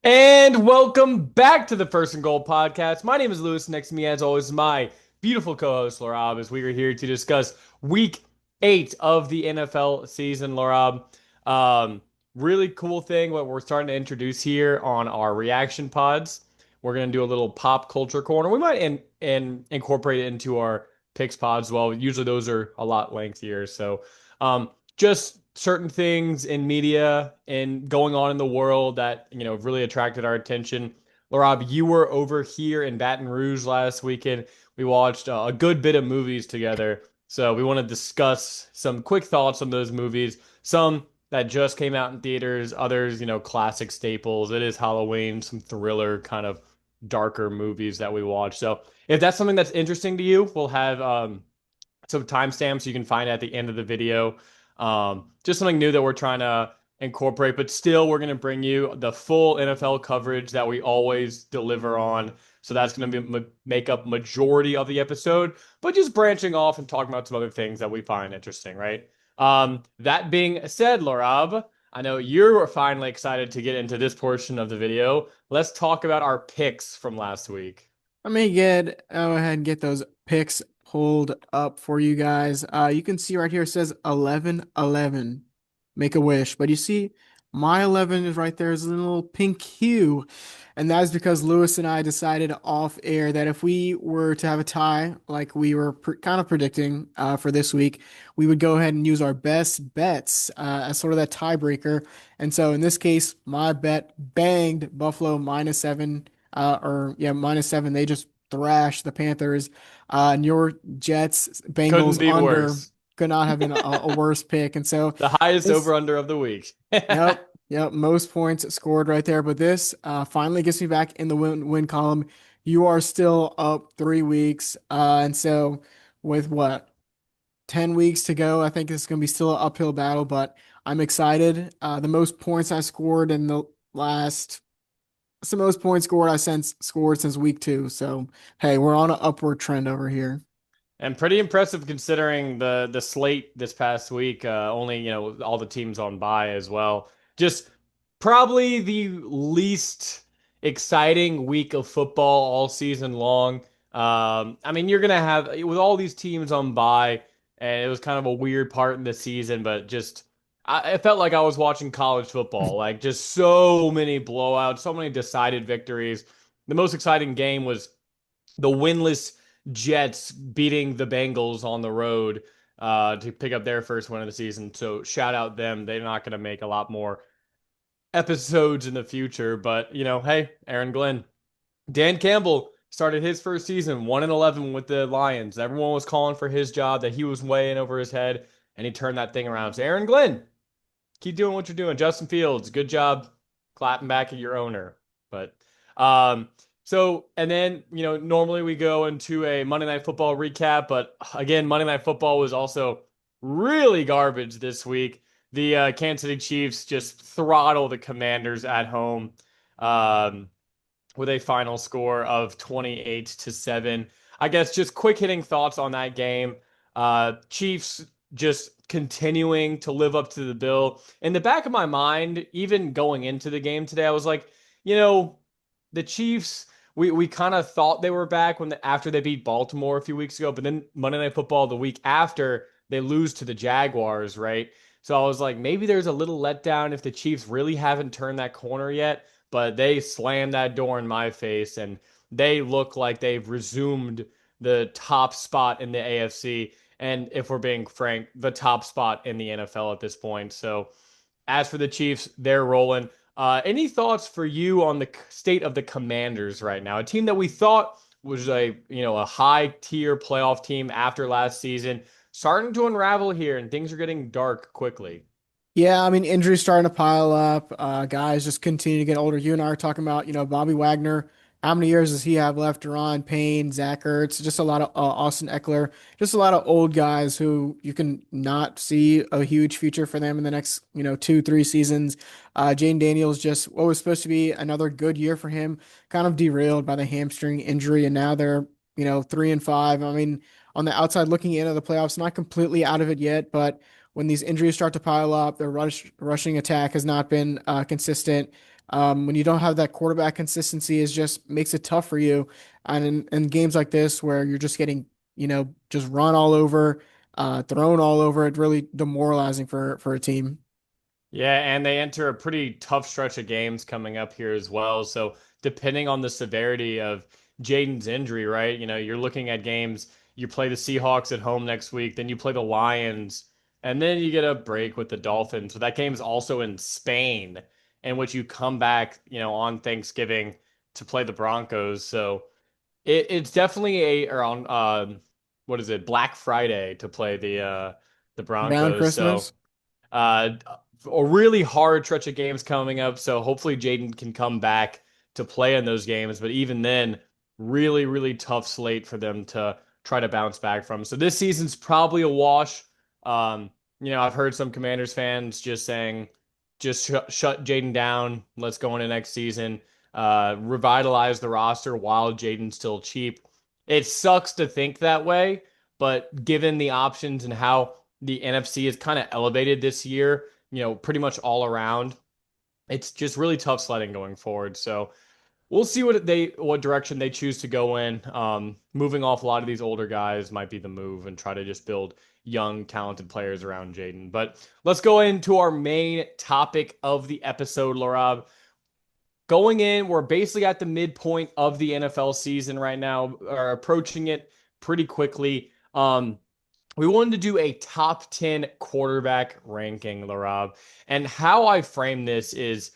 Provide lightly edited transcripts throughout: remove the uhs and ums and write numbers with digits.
And welcome back to the First and Goal podcast. My name is Lewis. Next to me, as always, my beautiful co-host Laraib, as we are here to discuss Week 8 of the NFL season. Laraib, um, really cool thing what we're starting to introduce here on our reaction pods. We're gonna do a little pop culture corner. We might incorporate it into our picks pods. Well, usually those are a lot lengthier. So, just certain things in media and going on in the world that really attracted our attention. Rob, you were over here in Baton Rouge last weekend. We watched a good bit of movies together, so we want to discuss some quick thoughts on those movies. Some that just came out in theaters, others, classic staples. It is Halloween, some thriller kind of darker movies that we watch. So if that's something that's interesting to you, we'll have some timestamps you can find at the end of the video. Just something new that we're trying to incorporate, but still, we're going to bring you the full NFL coverage that we always deliver on. So that's going to make up majority of the episode, but just branching off and talking about some other things that we find interesting, right? That being said, Lorab, I know you're finally excited to get into this portion of the video. Let's talk about our picks from last week. Let me go ahead and get those picks pulled up for you guys. You can see right here it says 11-11. Make a wish. But you see, my 11 is right there is a little pink hue. And that is because Lewis and I decided off air that if we were to have a tie, like we were kind of predicting for this week, we would go ahead and use our best bets as sort of that tiebreaker. And so in this case, my bet banged Buffalo -7 or yeah, -7. They just thrashed the Panthers. And your Jets, Couldn't Bengals be under worse. could not have been a worse pick. And so The highest this, over under of the week. yep, most points scored right there. But this finally gets me back in the win column. You are still up 3 weeks. And so with what, 10 weeks to go, I think it's going to be still an uphill battle, but I'm excited. The most points I scored in the last It's the most points scored since week 2. So hey, we're on an upward trend over here. And pretty impressive considering the slate this past week. Only all the teams on bye as well. Just probably the least exciting week of football all season long. I mean, you're gonna have with all these teams on bye, and it was kind of a weird part in the season, but just it felt like I was watching college football. Like just so many blowouts, so many decided victories. The most exciting game was the winless Jets beating the Bengals on the road to pick up their first win of the season. So shout out them. They're not going to make a lot more episodes in the future, but hey, Aaron Glenn, Dan Campbell started his first season 1-11 with the Lions. Everyone was calling for his job that he was way in over his head, and he turned that thing around. So Aaron Glenn, keep doing what you're doing. Justin Fields, good job clapping back at your owner. But so and then normally we go into a Monday Night Football recap, but again, Monday Night Football was also really garbage this week. The Kansas City Chiefs just throttle the Commanders at home um, with a final score of 28-7. I guess just quick hitting thoughts on that game. Chiefs just continuing to live up to the bill. In the back of my mind, even going into the game today, I was like, you know, the Chiefs. We kind of thought they were back after they beat Baltimore a few weeks ago, but then Monday Night Football the week after they lose to the Jaguars, right? So I was like, maybe there's a little letdown if the Chiefs really haven't turned that corner yet, but they slammed that door in my face and they look like they've resumed the top spot in the AFC. And if we're being frank, the top spot in the NFL at this point. So as for the Chiefs, they're rolling. Any thoughts for you on the state of the Commanders right now? A team that we thought was a high tier playoff team after last season, starting to unravel here, and things are getting dark quickly. Yeah, I mean, injuries starting to pile up. Guys just continue to get older. You and I are talking about, Bobby Wagner. How many years does he have left? Deron Payne, Zach Ertz, just a lot of Austin Eckler, just a lot of old guys who you can not see a huge future for them in the next, 2, 3 seasons. Jane Daniels just what was supposed to be another good year for him, kind of derailed by the hamstring injury, and now they're, 3-5. I mean, on the outside looking into the playoffs, not completely out of it yet, but when these injuries start to pile up, their rushing attack has not been consistent. When you don't have that quarterback consistency, it just makes it tough for you. And in games like this where you're just getting, just run all over, thrown all over, it's really demoralizing for a team. Yeah, and they enter a pretty tough stretch of games coming up here as well. So depending on the severity of Jaden's injury, right? You're looking at games. You play the Seahawks at home next week, then you play the Lions, and then you get a break with the Dolphins. So that game's also in Spain, in which you come back, on Thanksgiving to play the Broncos. So it's definitely around what is it, Black Friday to play the Down Broncos. So Christmas. uh, a really hard stretch of games coming up. So hopefully Jaden can come back to play in those games. But even then, really, really tough slate for them to try to bounce back from. So this season's probably a wash. Um, I've heard some Commanders fans just saying, just shut Jaden down. Let's go into next season. Revitalize the roster while Jaden's still cheap. It sucks to think that way, but given the options and how the NFC is kind of elevated this year, pretty much all around. It's just really tough sledding going forward. So we'll see what direction they choose to go in. Moving off a lot of these older guys might be the move and try to just build young, talented players around Jaden. But let's go into our main topic of the episode, Laraib. Going in, we're basically at the midpoint of the NFL season right now, or approaching it pretty quickly. We wanted to do a top 10 quarterback ranking, Larav. And how I frame this is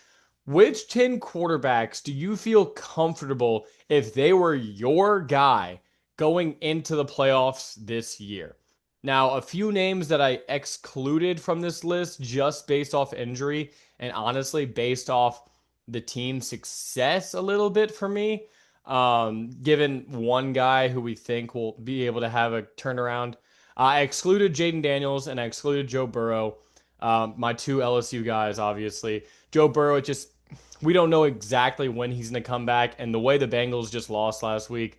which 10 quarterbacks do you feel comfortable if they were your guy going into the playoffs this year? Now, a few names that I excluded from this list just based off injury and honestly based off the team's success a little bit for me. Given one guy who we think will be able to have a turnaround. I excluded Jaden Daniels and I excluded Joe Burrow, my two LSU guys, obviously. Joe Burrow, we don't know exactly when he's going to come back. And the way the Bengals just lost last week,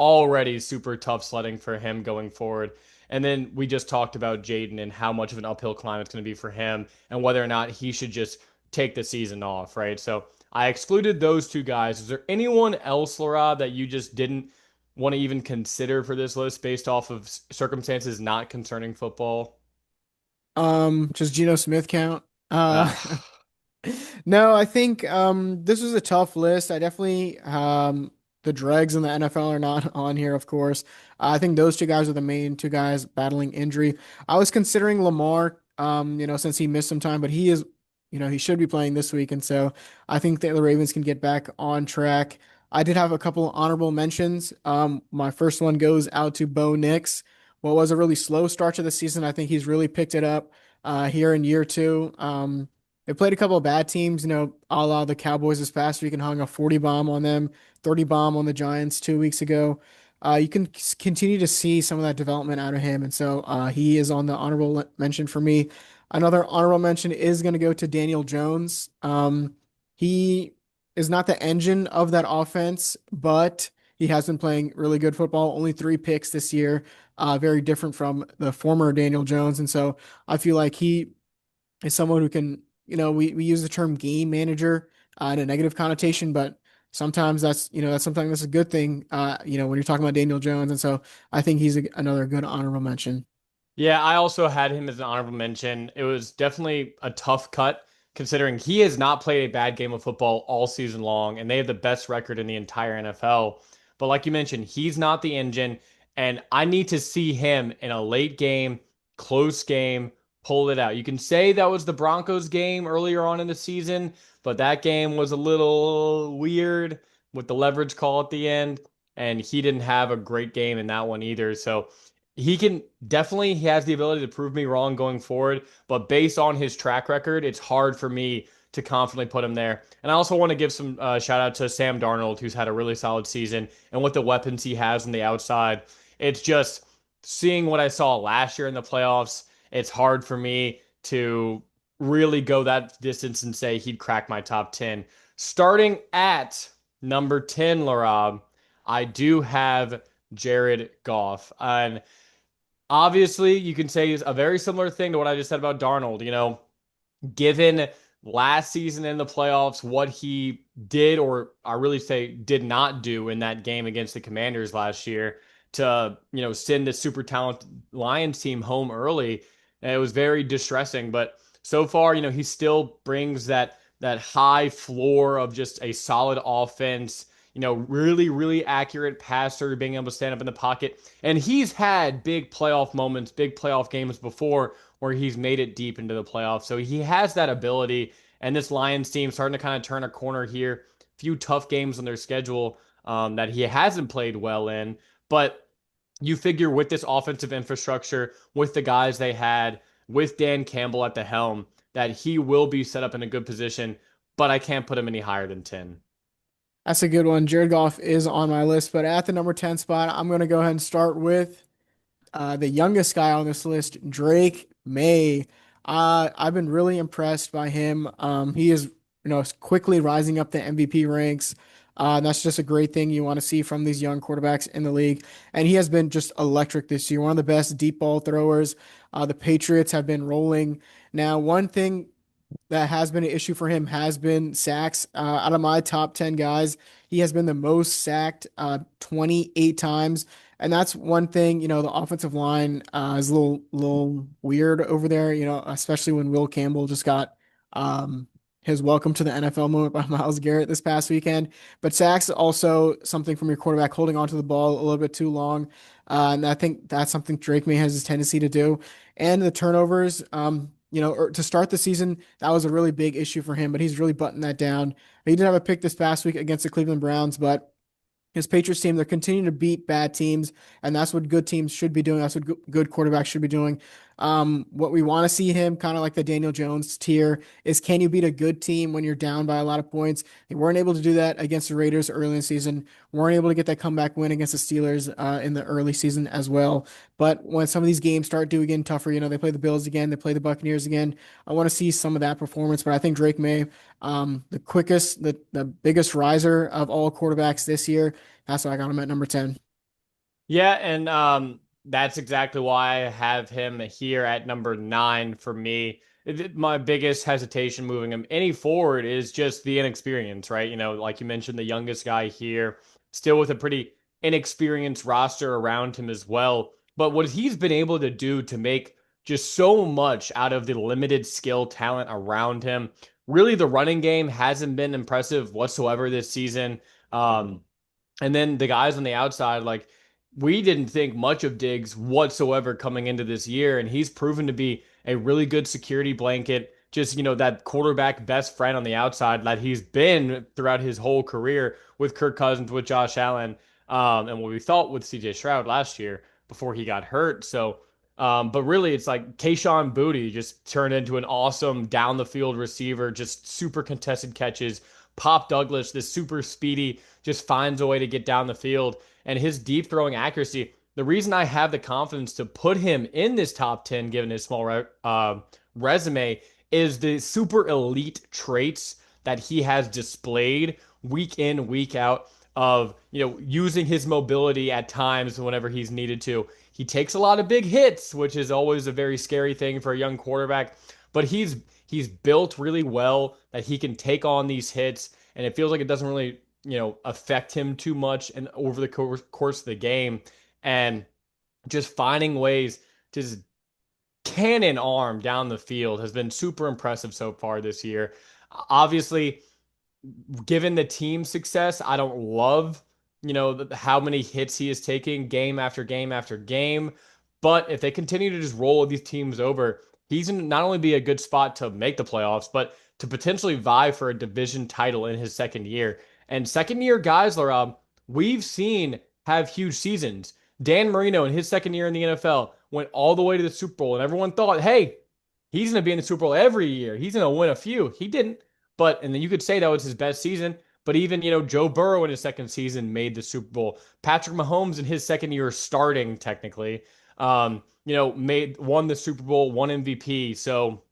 already super tough sledding for him going forward. And then we just talked about Jaden and how much of an uphill climb it's going to be for him and whether or not he should just take the season off, right? So I excluded those two guys. Is there anyone else, Laura, that you just didn't want to even consider for this list based off of circumstances not concerning football? Just Geno Smith count. Uh, Uh, No, I think this was a tough list. I definitely the dregs in the NFL are not on here, of course. I think those two guys are the main two guys battling injury. I was considering Lamar, since he missed some time, but he is, he should be playing this week, and so I think that the Ravens can get back on track. I did have a couple honorable mentions. My first one goes out to Bo Nix. What was a really slow start to the season, I think he's really picked it up here in year two. They played a couple of bad teams, a la the Cowboys this past week and hung a 40 bomb on them, 30 bomb on the Giants 2 weeks ago. You can continue to see some of that development out of him. And so he is on the honorable mention for me. Another honorable mention is going to go to Daniel Jones. He is not the engine of that offense, but he has been playing really good football. Only 3 picks this year, very different from the former Daniel Jones. And so I feel like he is someone who can, we use the term game manager in a negative connotation, but sometimes that's something that's a good thing, when you're talking about Daniel Jones. And so I think he's another good honorable mention. Yeah, I also had him as an honorable mention. It was definitely a tough cut considering he has not played a bad game of football all season long, and they have the best record in the entire NFL. But like you mentioned, he's not the engine, and I need to see him in a late game, close game, pull it out. You can say that was the Broncos game earlier on in the season, but that game was a little weird with the leverage call at the end, and he didn't have a great game in that one either. So he has the ability to prove me wrong going forward, but based on his track record, it's hard for me to confidently put him there. And I also want to give some shout out to Sam Darnold, who's had a really solid season, and with the weapons he has on the outside, it's just seeing what I saw last year in the playoffs. It's hard for me to really go that distance and say he'd crack my top 10. Starting at number 10, Larab, I do have Jared Goff. And obviously, you can say a very similar thing to what I just said about Darnold. Given last season in the playoffs, what he did, or I really say did not do in that game against the Commanders last year to, send the super talented Lions team home early. And it was very distressing, but so far, he still brings that high floor of just a solid offense, really, really accurate passer, being able to stand up in the pocket. And he's had big playoff moments, big playoff games before where he's made it deep into the playoffs. So he has that ability. And this Lions team starting to kind of turn a corner here. Few tough games on their schedule that he hasn't played well in. But you figure with this offensive infrastructure, with the guys they had, with Dan Campbell at the helm, that he will be set up in a good position. But I can't put him any higher than 10. That's a good one. Jared Goff is on my list, but at the number 10 spot, I'm going to go ahead and start with the youngest guy on this list, Drake May. I've been really impressed by him. He is, quickly rising up the MVP ranks. And that's just a great thing you want to see from these young quarterbacks in the league. And he has been just electric this year, one of the best deep ball throwers. The Patriots have been rolling. Now, one thing that has been an issue for him has been sacks. Out of my top 10 guys, he has been the most sacked 28 times. And that's one thing, the offensive line is a little weird over there, especially when Will Campbell just got his welcome to the NFL moment by Myles Garrett this past weekend. But sacks also something from your quarterback holding onto the ball a little bit too long. And I think that's something Drake May has his tendency to do. And the turnovers, or to start the season, that was a really big issue for him, but he's really buttoned that down. He did have a pick this past week against the Cleveland Browns, but his Patriots team, they're continuing to beat bad teams, and that's what good teams should be doing. That's what good quarterbacks should be doing. What we want to see him, kind of like the Daniel Jones tier, is can you beat a good team when you're down by a lot of points? They weren't able to do that against the Raiders early in the season. Weren't able to get that comeback win against the Steelers in the early season as well. But when some of these games start to get tougher, they play the Bills again, they play the Buccaneers again. I want to see some of that performance, but I think Drake May, the quickest, the biggest riser of all quarterbacks this year. That's why I got him at number 10. Yeah, and that's exactly why I have him here at number 9 for me. My biggest hesitation moving him any forward is just the inexperience, right? Like you mentioned, the youngest guy here, still with a pretty inexperienced roster around him as well. But what he's been able to do to make just so much out of the limited skill talent around him. Really, the running game hasn't been impressive whatsoever this season. And then the guys on the outside, like we didn't think much of Diggs whatsoever coming into this year, and he's proven to be a really good security blanket. Just that quarterback best friend on the outside that he's been throughout his whole career with Kirk Cousins, with Josh Allen, and what we thought with C.J. Stroud last year before he got hurt. So, but really, it's like Kayshon Boutte just turned into an awesome down the field receiver, just super contested catches. Pop Douglas, this super speedy, just finds a way to get down the field. And his deep throwing accuracy, the reason I have the confidence to put him in this top 10, given his small resume, is the super elite traits that he has displayed week in, week out of, using his mobility at times whenever he's needed to. He takes a lot of big hits, which is always a very scary thing for a young quarterback, but he's built really well that he can take on these hits, and it feels like it doesn't really affect him too much and over the course of the game. And just finding ways to just cannon arm down the field has been super impressive so far this year. Obviously, given the team success, I don't love, how many hits he is taking game after game after game. But if they continue to just roll these teams over, he's in not only be a good spot to make the playoffs, but to potentially vie for a division title in his second year. And second year guys, Laraib, we've seen have huge seasons. Dan Marino in his second year in the NFL went all the way to the Super Bowl, and everyone thought, hey, he's going to be in the Super Bowl every year. He's going to win a few. He didn't. And then you could say that was his best season. But even, Joe Burrow in his second season made the Super Bowl. Patrick Mahomes in his second year starting, technically, won the Super Bowl, won MVP. So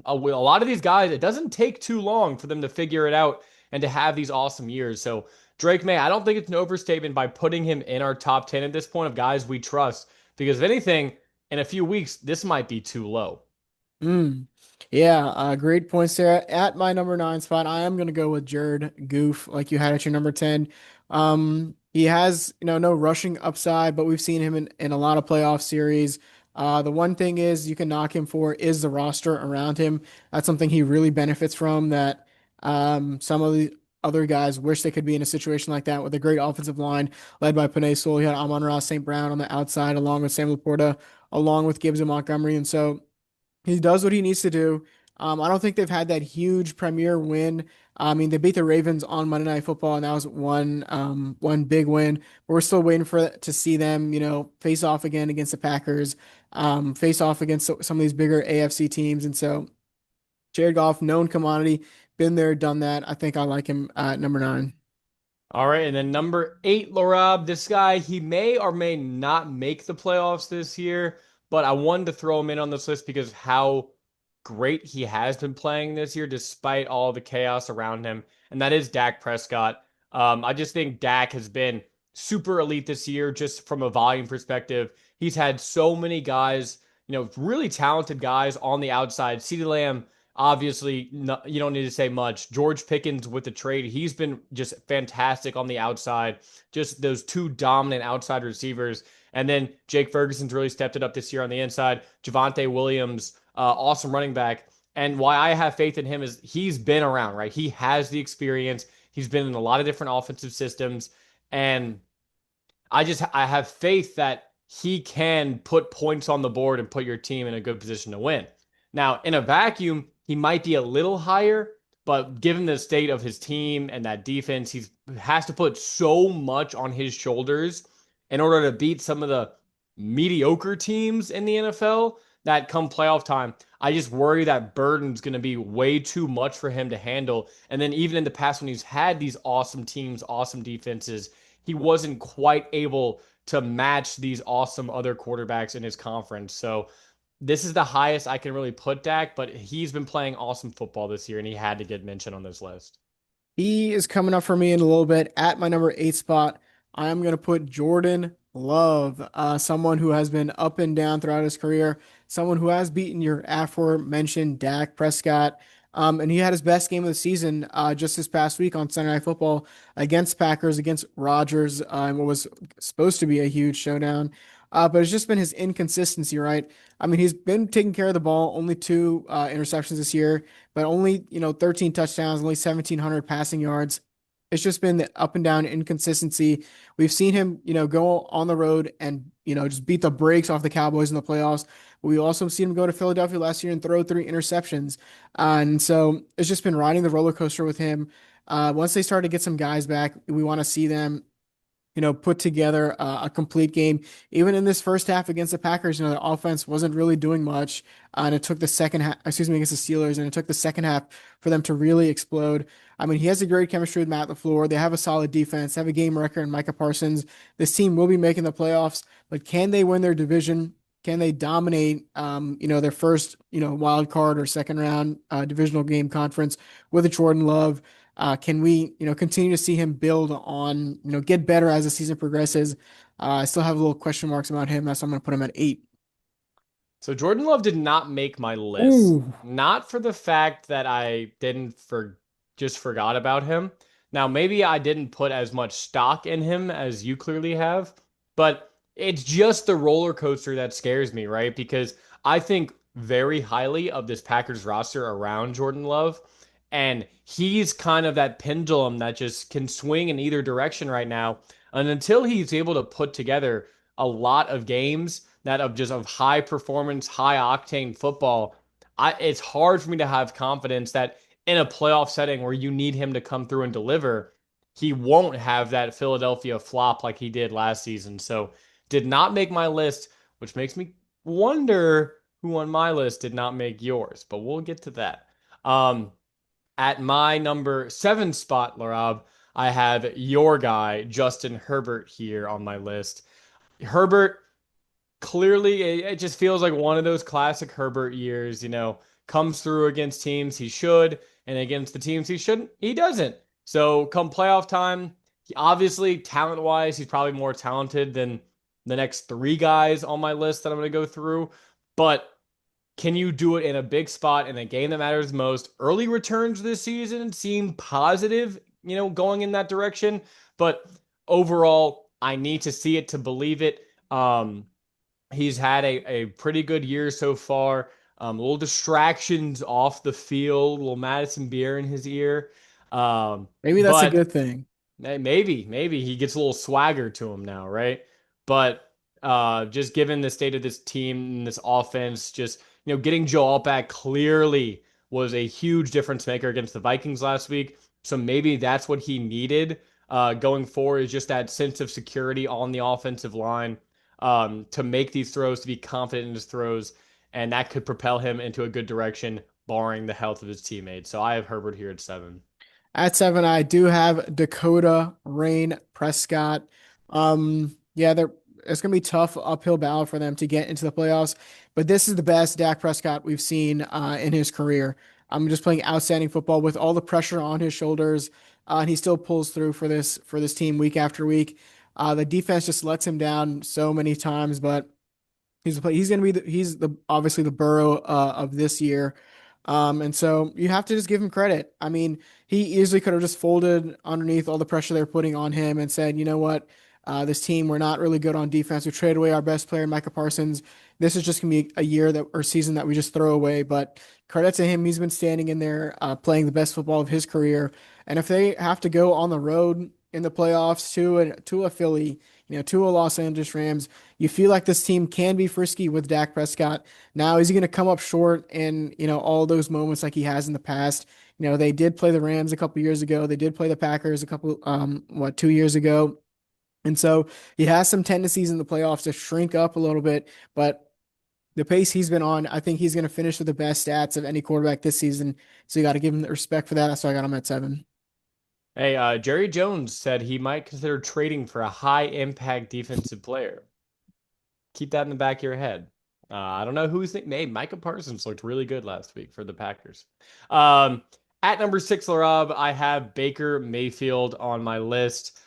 with a lot of these guys, it doesn't take too long for them to figure it out and to have these awesome years. So Drake May, I don't think it's an overstatement by putting him in our top 10 at this point of guys we trust. Because if anything, in a few weeks, this might be too low. Mm. Yeah, great points there. At my number nine spot, I am gonna go with Jared Goof, like you had at your number 10. He has, no rushing upside, but we've seen him in a lot of playoff series. The one thing is you can knock him for is the roster around him. That's something he really benefits from that some of the other guys wish they could be in a situation like that with a great offensive line led by Panay Sewell. You had Amon-Ra St. Brown on the outside, along with Sam Laporta, along with Gibbs and Montgomery. And so he does what he needs to do. I don't think they've had that huge premier win. I mean, they beat the Ravens on Monday Night Football, and that was one big win. But we're still waiting for to see them, face off again against the Packers, face off against some of these bigger AFC teams. And so, Jared Goff, known commodity, been there, done that. I think I like him at number nine. All right, and then number 8, Laraib. This guy, he may or may not make the playoffs this year, but I wanted to throw him in on this list because how great he has been playing this year, despite all the chaos around him, and that is Dak Prescott. I just think Dak has been super elite this year, just from a volume perspective. He's had so many guys, really talented guys on the outside. CeeDee Lamb, obviously, no, you don't need to say much. George Pickens with the trade, he's been just fantastic on the outside. Just those two dominant outside receivers. And then Jake Ferguson's really stepped it up this year on the inside. Javonte Williams, awesome running back. And why I have faith in him is he's been around, right? He has the experience. He's been in a lot of different offensive systems. And I have faith that he can put points on the board and put your team in a good position to win. Now, in a vacuum, he might be a little higher, but given the state of his team and that defense, he has to put so much on his shoulders in order to beat some of the mediocre teams in the NFL that come playoff time. I just worry that burden's going to be way too much for him to handle. And then even in the past, when he's had these awesome teams, awesome defenses, he wasn't quite able to match these awesome other quarterbacks in his conference. So this is the highest I can really put Dak, but he's been playing awesome football this year, and he had to get mentioned on this list. He is coming up for me in a little bit at my number eight spot. I am going to put Jordan Love, someone who has been up and down throughout his career, someone who has beaten your aforementioned Dak Prescott. And he had his best game of the season just this past week on Sunday Night Football against Packers, against Rodgers, in what was supposed to be a huge showdown. But it's just been his inconsistency, right? I mean, he's been taking care of the ball, only two interceptions this year, but only, 13 touchdowns, only 1,700 passing yards. It's just been the up and down inconsistency. We've seen him, go on the road and, just beat the brakes off the Cowboys in the playoffs. We also seen him go to Philadelphia last year and throw three interceptions. And so it's just been riding the roller coaster with him. Once they start to get some guys back, we want to see them put together a complete game. Even in this first half against the Packers, the offense wasn't really doing much. And it took the second half, excuse me, against the Steelers, and it took the second half for them to really explode. I mean, he has a great chemistry with Matt LaFleur. They have a solid defense, have a game record in Micah Parsons. This team will be making the playoffs, but can they win their division? Can they dominate, their first, wild card or second round divisional game conference with a Jordan Love? Can we, continue to see him build on, get better as the season progresses? I still have a little question marks about him. That's why I'm going to put him at eight. So Jordan Love did not make my list. Ooh, Not for the fact that I didn't for just forgot about him. Now maybe I didn't put as much stock in him as you clearly have, but it's just the roller coaster that scares me, right? Because I think very highly of this Packers roster around Jordan Love, and he's kind of that pendulum that just can swing in either direction right now. And until he's able to put together a lot of games that of high performance, high octane football, it's hard for me to have confidence that in a playoff setting where you need him to come through and deliver, he won't have that Philadelphia flop like he did last season. So did not make my list, which makes me wonder who on my list did not make yours, but we'll get to that. At my number 7 spot, Larav, I have your guy, Justin Herbert, here on my list. Herbert, clearly, it just feels like one of those classic Herbert years, comes through against teams he should, and against the teams he shouldn't, he doesn't. So come playoff time, obviously, talent-wise, he's probably more talented than the next three guys on my list that I'm going to go through. But can you do it in a big spot in a game that matters most? Early returns this season seem positive, going in that direction. But overall, I need to see it to believe it. He's had a pretty good year so far. Little distractions off the field, little Madison beer in his ear. Maybe that's a But good thing. maybe he gets a little swagger to him now, right? But just given the state of this team and this offense, just getting Joe Alt back clearly was a huge difference maker against the Vikings last week. So maybe that's what he needed going forward is just that sense of security on the offensive line to make these throws, to be confident in his throws, and that could propel him into a good direction, barring the health of his teammates. So I have Herbert here at 7. At 7, I do have Dakota Rain Prescott. Yeah, it's gonna be tough uphill battle for them to get into the playoffs, but this is the best Dak Prescott we've seen in his career. I'm just playing outstanding football with all the pressure on his shoulders, and he still pulls through for this team week after week. The defense just lets him down so many times, but he's going to be he's the obviously the Burrow of this year. And so you have to just give him credit. I mean, he easily could have just folded underneath all the pressure they're putting on him and said, you know what, this team, we're not really good on defense. We traded away our best player, Micah Parsons. This is just going to be a year that or season that we just throw away. But credit to him, he's been standing in there, playing the best football of his career. And if they have to go on the road in the playoffs to a Philly, to a Los Angeles Rams, you feel like this team can be frisky with Dak Prescott. Now, is he going to come up short in, all those moments like he has in the past? They did play the Rams a couple years ago. They did play the Packers a couple, 2 years ago. And so he has some tendencies in the playoffs to shrink up a little bit, but the pace he's been on, I think he's going to finish with the best stats of any quarterback this season. So you got to give him the respect for that. So I got him at 7. Hey, Jerry Jones said he might consider trading for a high impact defensive player. Keep that in the back of your head. I don't know who's thinking. Hey, Micah Parsons looked really good last week for the Packers. At number 6, Laraib, I have Baker Mayfield on my list.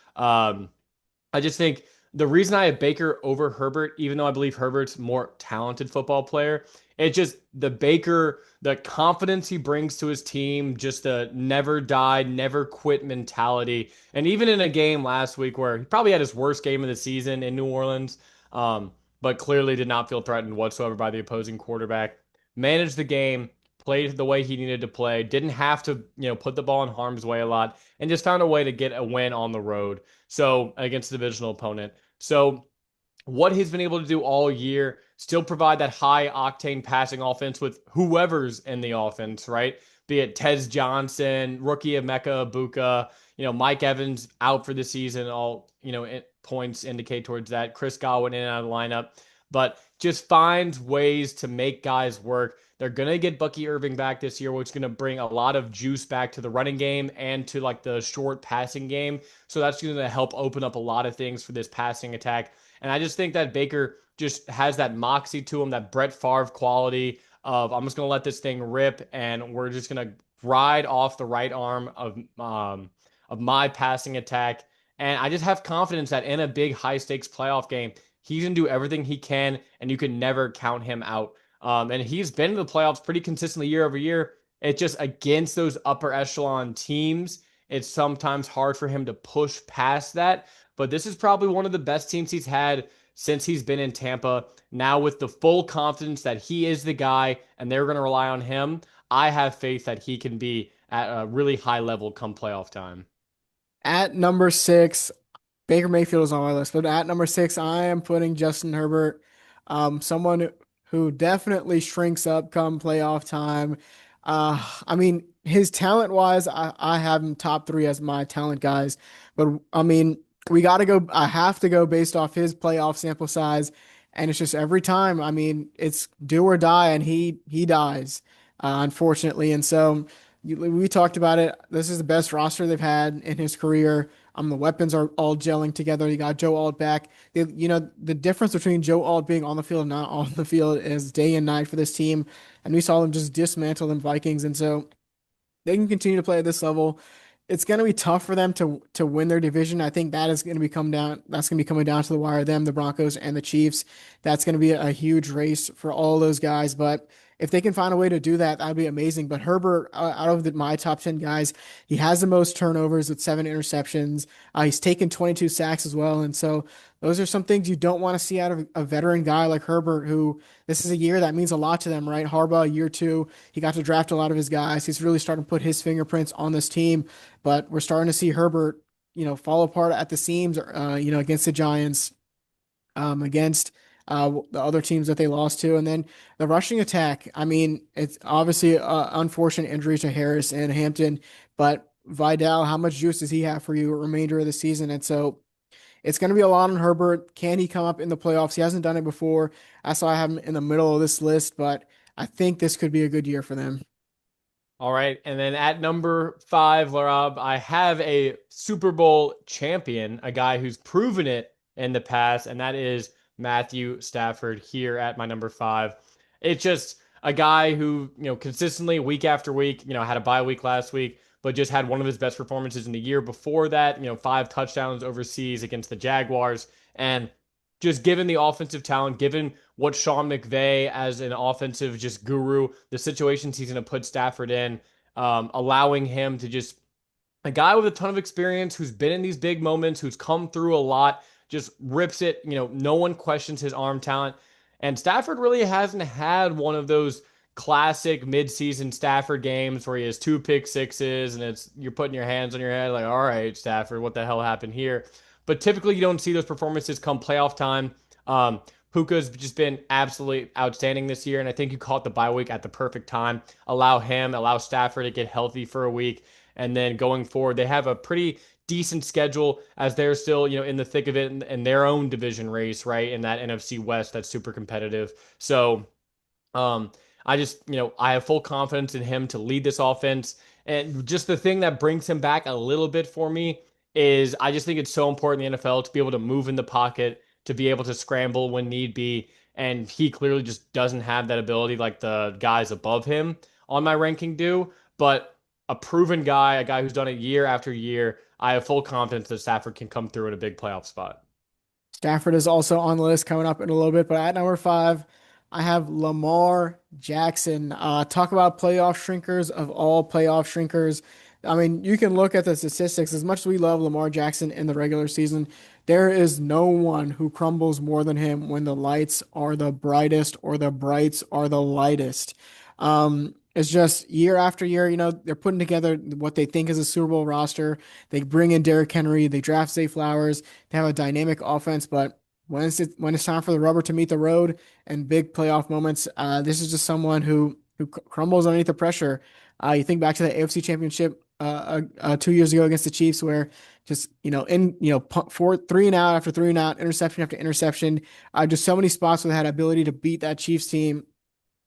I just think the reason I have Baker over Herbert, even though I believe Herbert's more talented football player, it's just the Baker, the confidence he brings to his team, just the never die, never quit mentality. And even in a game last week where he probably had his worst game of the season in New Orleans, but clearly did not feel threatened whatsoever by the opposing quarterback, managed the game, played the way he needed to play, didn't have to, put the ball in harm's way a lot, and just found a way to get a win on the road. So against a divisional opponent. So what he's been able to do all year, still provide that high octane passing offense with whoever's in the offense, right? Be it Tez Johnson, rookie of Mecca Ibuka, Mike Evans out for the season. All, points indicate towards that. Chris Godwin in and out of the lineup, but just finds ways to make guys work. They're going to get Bucky Irving back this year, which is going to bring a lot of juice back to the running game and to like the short passing game. So that's going to help open up a lot of things for this passing attack. And I just think that Baker just has that moxie to him, that Brett Favre quality of I'm just going to let this thing rip and we're just going to ride off the right arm of my passing attack. And I just have confidence that in a big high stakes playoff game, he's going to do everything he can and you can never count him out. And he's been in the playoffs pretty consistently year over year. It's just against those upper echelon teams, it's sometimes hard for him to push past that. But this is probably one of the best teams he's had since he's been in Tampa. Now, with the full confidence that he is the guy and they're going to rely on him, I have faith that he can be at a really high level come playoff time. At number 6, Baker Mayfield is on my list, but at number 6, I am putting Justin Herbert, someone who definitely shrinks up come playoff time. I mean, his talent wise, I have him top 3 as my talent guys, but I mean, we got to go. I have to go based off his playoff sample size, and it's just every time. I mean, it's do or die, and he dies, unfortunately, and so. We talked about it. This is the best roster they've had in his career. The weapons are all gelling together. You got Joe Alt back. The difference between Joe Alt being on the field and not on the field is day and night for this team. And we saw them just dismantle them Vikings. And so they can continue to play at this level. It's going to be tough for them to win their division. I think that is going to become down. That's going to be coming down to the wire. Them, the Broncos, and the Chiefs. That's going to be a huge race for all those guys. But if they can find a way to do that, that'd be amazing. But Herbert, out of my top 10 guys, he has the most turnovers with 7 interceptions. He's taken 22 sacks as well. And so those are some things you don't want to see out of a veteran guy like Herbert, who this is a year that means a lot to them, right? Harbaugh, year two, he got to draft a lot of his guys. He's really starting to put his fingerprints on this team. But we're starting to see Herbert, fall apart at the seams, against the Giants, against the other teams that they lost to. And then the rushing attack, I mean, it's obviously unfortunate injuries to Harris and Hampton, but Vidal, how much juice does he have for you remainder of the season? And so it's going to be a lot on Herbert. Can he come up in the playoffs? He hasn't done it before. That's why I have him in the middle of this list, but I think this could be a good year for them. All right. And then at number five, Laraib, I have a Super Bowl champion, a guy who's proven it in the past, and that is Matthew Stafford here at my number five. It's just a guy who, consistently week after week, had a bye week last week, but just had one of his best performances in the year before that, 5 touchdowns overseas against the Jaguars. And just given the offensive talent, given what Sean McVay as an offensive just guru, the situations he's going to put Stafford in, allowing him to just a guy with a ton of experience who's been in these big moments, who's come through a lot, just rips it. No one questions his arm talent. And Stafford really hasn't had one of those classic midseason Stafford games where he has 2 pick sixes and it's you're putting your hands on your head like, all right, Stafford, what the hell happened here? But typically you don't see those performances come playoff time. Puka's just been absolutely outstanding this year, and I think you caught the bye week at the perfect time. Allow Stafford to get healthy for a week, and then going forward, they have a pretty decent schedule as they're still, in the thick of it in their own division race, right? In that NFC West that's super competitive. So, um, I just, I have full confidence in him to lead this offense. And just the thing that brings him back a little bit for me is I just think it's so important in the NFL to be able to move in the pocket, to be able to scramble when need be. And he clearly just doesn't have that ability like the guys above him on my ranking do. But a proven guy, a guy who's done it year after year, I have full confidence that Stafford can come through in a big playoff spot. Stafford is also on the list coming up in a little bit, but at number five, I have Lamar Jackson. Talk about playoff shrinkers of all playoff shrinkers. I mean, you can look at the statistics. As much as we love Lamar Jackson in the regular season, there is no one who crumbles more than him when the lights are the brightest or the brights are the lightest. It's just year after year, they're putting together what they think is a Super Bowl roster. They bring in Derrick Henry, they draft Zay Flowers, they have a dynamic offense, but when it's time for the rubber to meet the road and big playoff moments, this is just someone who crumbles underneath the pressure. You think back to the AFC Championship 2 years ago against the Chiefs, where just four three and out after three and out, interception after interception, just so many spots where they had ability to beat that Chiefs team,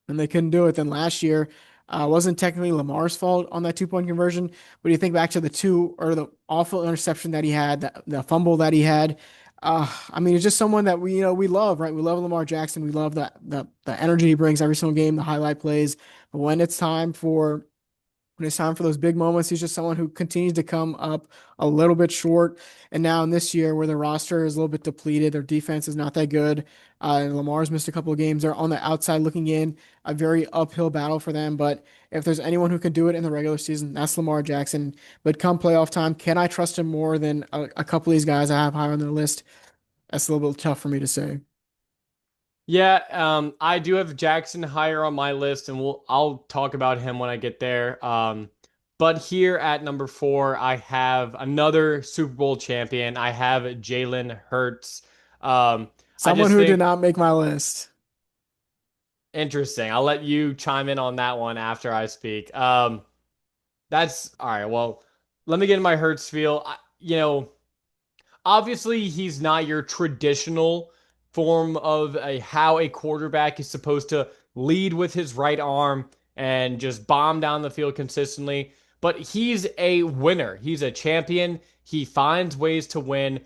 and they couldn't do it. Then last year, wasn't technically Lamar's fault on that 2 point conversion, but you think back to the awful interception that he had, the fumble that he had. I mean, it's just someone that we love, right? We love Lamar Jackson. We love the energy he brings every single game, the highlight plays. But when it's time for those big moments, he's just someone who continues to come up a little bit short. And now in this year, where the roster is a little bit depleted, their defense is not that good. And Lamar's missed a couple of games. They're on the outside looking in, a very uphill battle for them. But if there's anyone who can do it in the regular season, that's Lamar Jackson. But come playoff time, can I trust him more than a couple of these guys I have higher on the list? That's a little bit tough for me to say. Yeah, I do have Jackson higher on my list, and I'll talk about him when I get there. But here at number four, I have another Super Bowl champion. I have Jalen Hurts. I Someone just who did think not make my list. interesting. I'll let you chime in on that one after I speak. That's all right. Well, let me get in my Hurts feel. Obviously he's not your traditional form of how a quarterback is supposed to lead with his right arm and just bomb down the field consistently, but he's a winner. He's a champion. He finds ways to win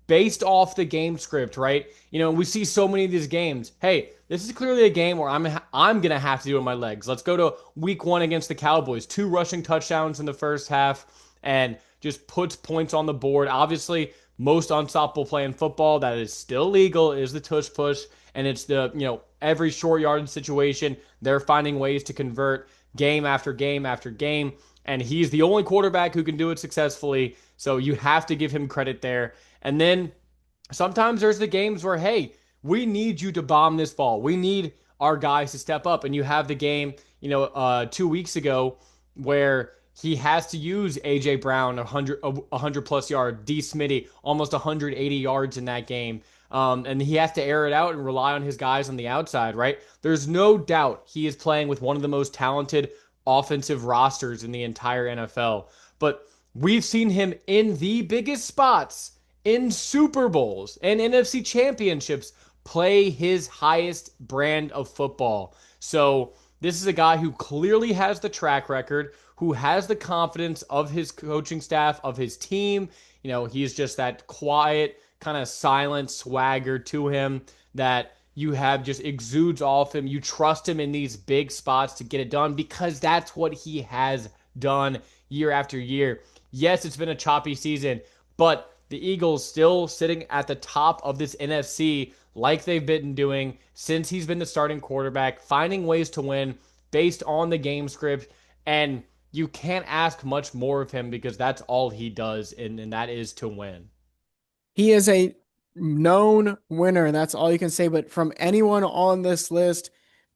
based off the game script, right? We see so many of these games. Hey, this is clearly a game where I'm going to have to do it with my legs. Let's go to week 1 against the Cowboys. 2 rushing touchdowns in the first half and just puts points on the board. Obviously, most unstoppable play in football that is still legal is the tush push, and it's the every short yardage situation they're finding ways to convert game after game after game, and he's the only quarterback who can do it successfully. So you have to give him credit there. And then sometimes there's the games where, hey, we need you to bomb this ball. We need our guys to step up. And you have the game, 2 weeks ago where he has to use AJ Brown 100 plus yard, D Smitty almost 180 yards in that game. And he has to air it out and rely on his guys on the outside, right? There's no doubt he is playing with one of the most talented offensive rosters in the entire NFL. But we've seen him in the biggest spots in Super Bowls and NFC championships play his highest brand of football. So this is a guy who clearly has the track record, who has the confidence of his coaching staff, of his team. He's just that quiet, kind of silent swagger to him that you have just exudes off him. You trust him in these big spots to get it done because that's what he has done year after year. Yes, it's been a choppy season, but the Eagles still sitting at the top of this NFC like they've been doing since he's been the starting quarterback, finding ways to win based on the game script. And you can't ask much more of him because that's all he does, and that is to win. He is a known winner. That's all you can say. But from anyone on this list,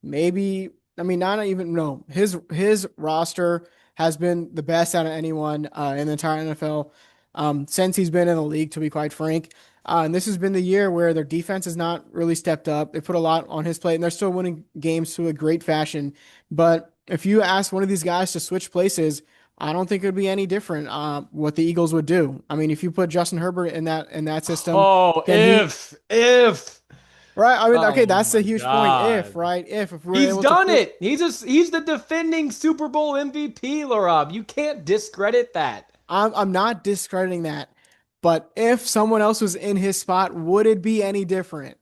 maybe I mean not even no. His roster has been the best out of anyone in the entire NFL since he's been in the league. To be quite frank, and this has been the year where their defense has not really stepped up. They put a lot on his plate, and they're still winning games to a great fashion. But if you ask one of these guys to switch places, I don't think it would be any different what the Eagles would do. I mean, if you put Justin Herbert in that system, Oh, can he if. right? I mean, okay, Oh that's a my huge point. If God. right, if we're He's able to done push, it. He's the defending Super Bowl MVP, Laraib. You can't discredit that. I'm not discrediting that, but if someone else was in his spot, would it be any different?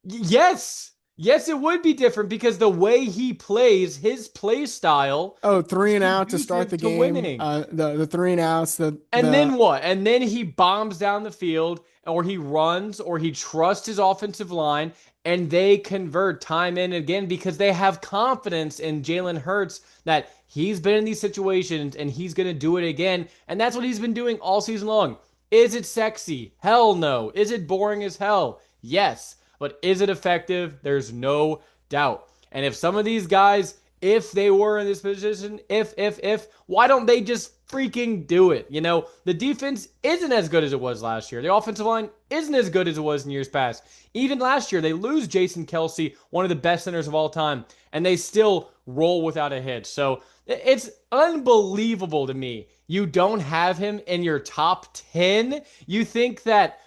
Yes. Yes, it would be different because the way he plays, his play style Oh, is three and out to start the conducive to game. winning. The three and outs, And the then what? And then he bombs down the field, or he runs, or he trusts his offensive line, and they convert time in again because they have confidence in Jalen Hurts that he's been in these situations and he's going to do it again. And that's what he's been doing all season long. Is it sexy? Hell no. Is it boring as hell? Yes. But is it effective? There's no doubt. And if some of these guys, if they were in this position, if, why don't they just freaking do it? The defense isn't as good as it was last year. The offensive line isn't as good as it was in years past. Even last year, they lose Jason Kelsey, one of the best centers of all time, and they still roll without a hitch. So it's unbelievable to me. You don't have him in your top 10. You think that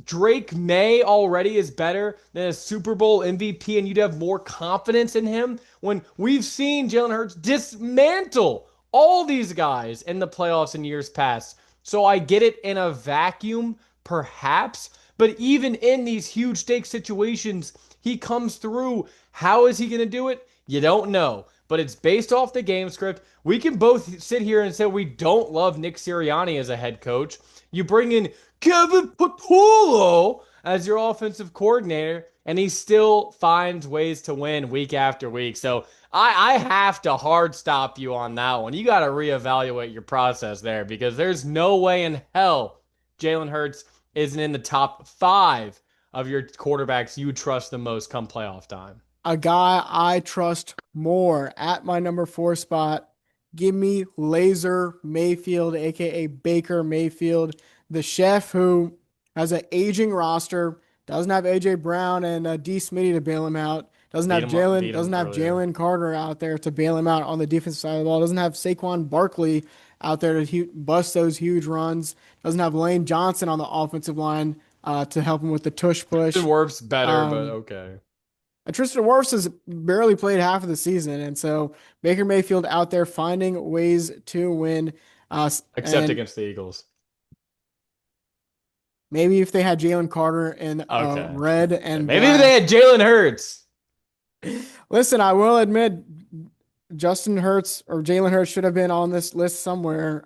Drake May already is better than a Super Bowl MVP and you'd have more confidence in him when we've seen Jalen Hurts dismantle all these guys in the playoffs in years past. So I get it in a vacuum, perhaps, but even in these huge stake situations, he comes through. How is he going to do it? You don't know. But it's based off the game script. We can both sit here and say we don't love Nick Sirianni as a head coach. You bring in Kevin Patullo as your offensive coordinator, and he still finds ways to win week after week. So I have to hard stop you on that one. You got to reevaluate your process there because there's no way in hell Jalen Hurts isn't in the top 5 of your quarterbacks you trust the most come playoff time. a guy I trust more at my number 4 spot. Give me Laser Mayfield, aka Baker Mayfield, the chef who has an aging roster, doesn't have AJ Brown and D Smitty to bail him out, Beat him Doesn't have earlier. Jalen Carter out there to bail him out on the defensive side of the ball, doesn't have Saquon Barkley out there to bust those huge runs, doesn't have Lane Johnson on the offensive line to help him with the tush push. Warp's better, but Um, okay. Tristan Wirfs has barely played half of the season, and so Baker Mayfield out there finding ways to win. Except And against the Eagles. maybe if they had Jalen Carter in Okay. red Okay. and Maybe if they black. had Jalen Hurts. Listen, I will admit Justin Hurts or Jalen Hurts should have been on this list somewhere.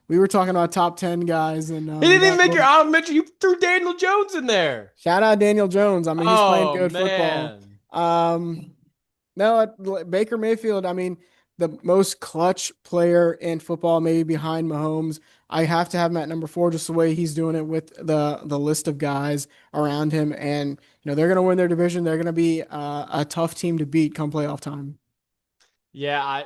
We were talking about top 10 guys, and He didn't even that make your was honorable mention. You threw Daniel Jones in there. shout out Daniel Jones. I mean, he's playing Oh good football. man. Um, no, Baker Mayfield, I mean, the most clutch player in football, maybe behind Mahomes. I have to have him at number four, just the way he's doing it with the list of guys around him. And, they're going to win their division. They're going to be a tough team to beat come playoff time. Yeah,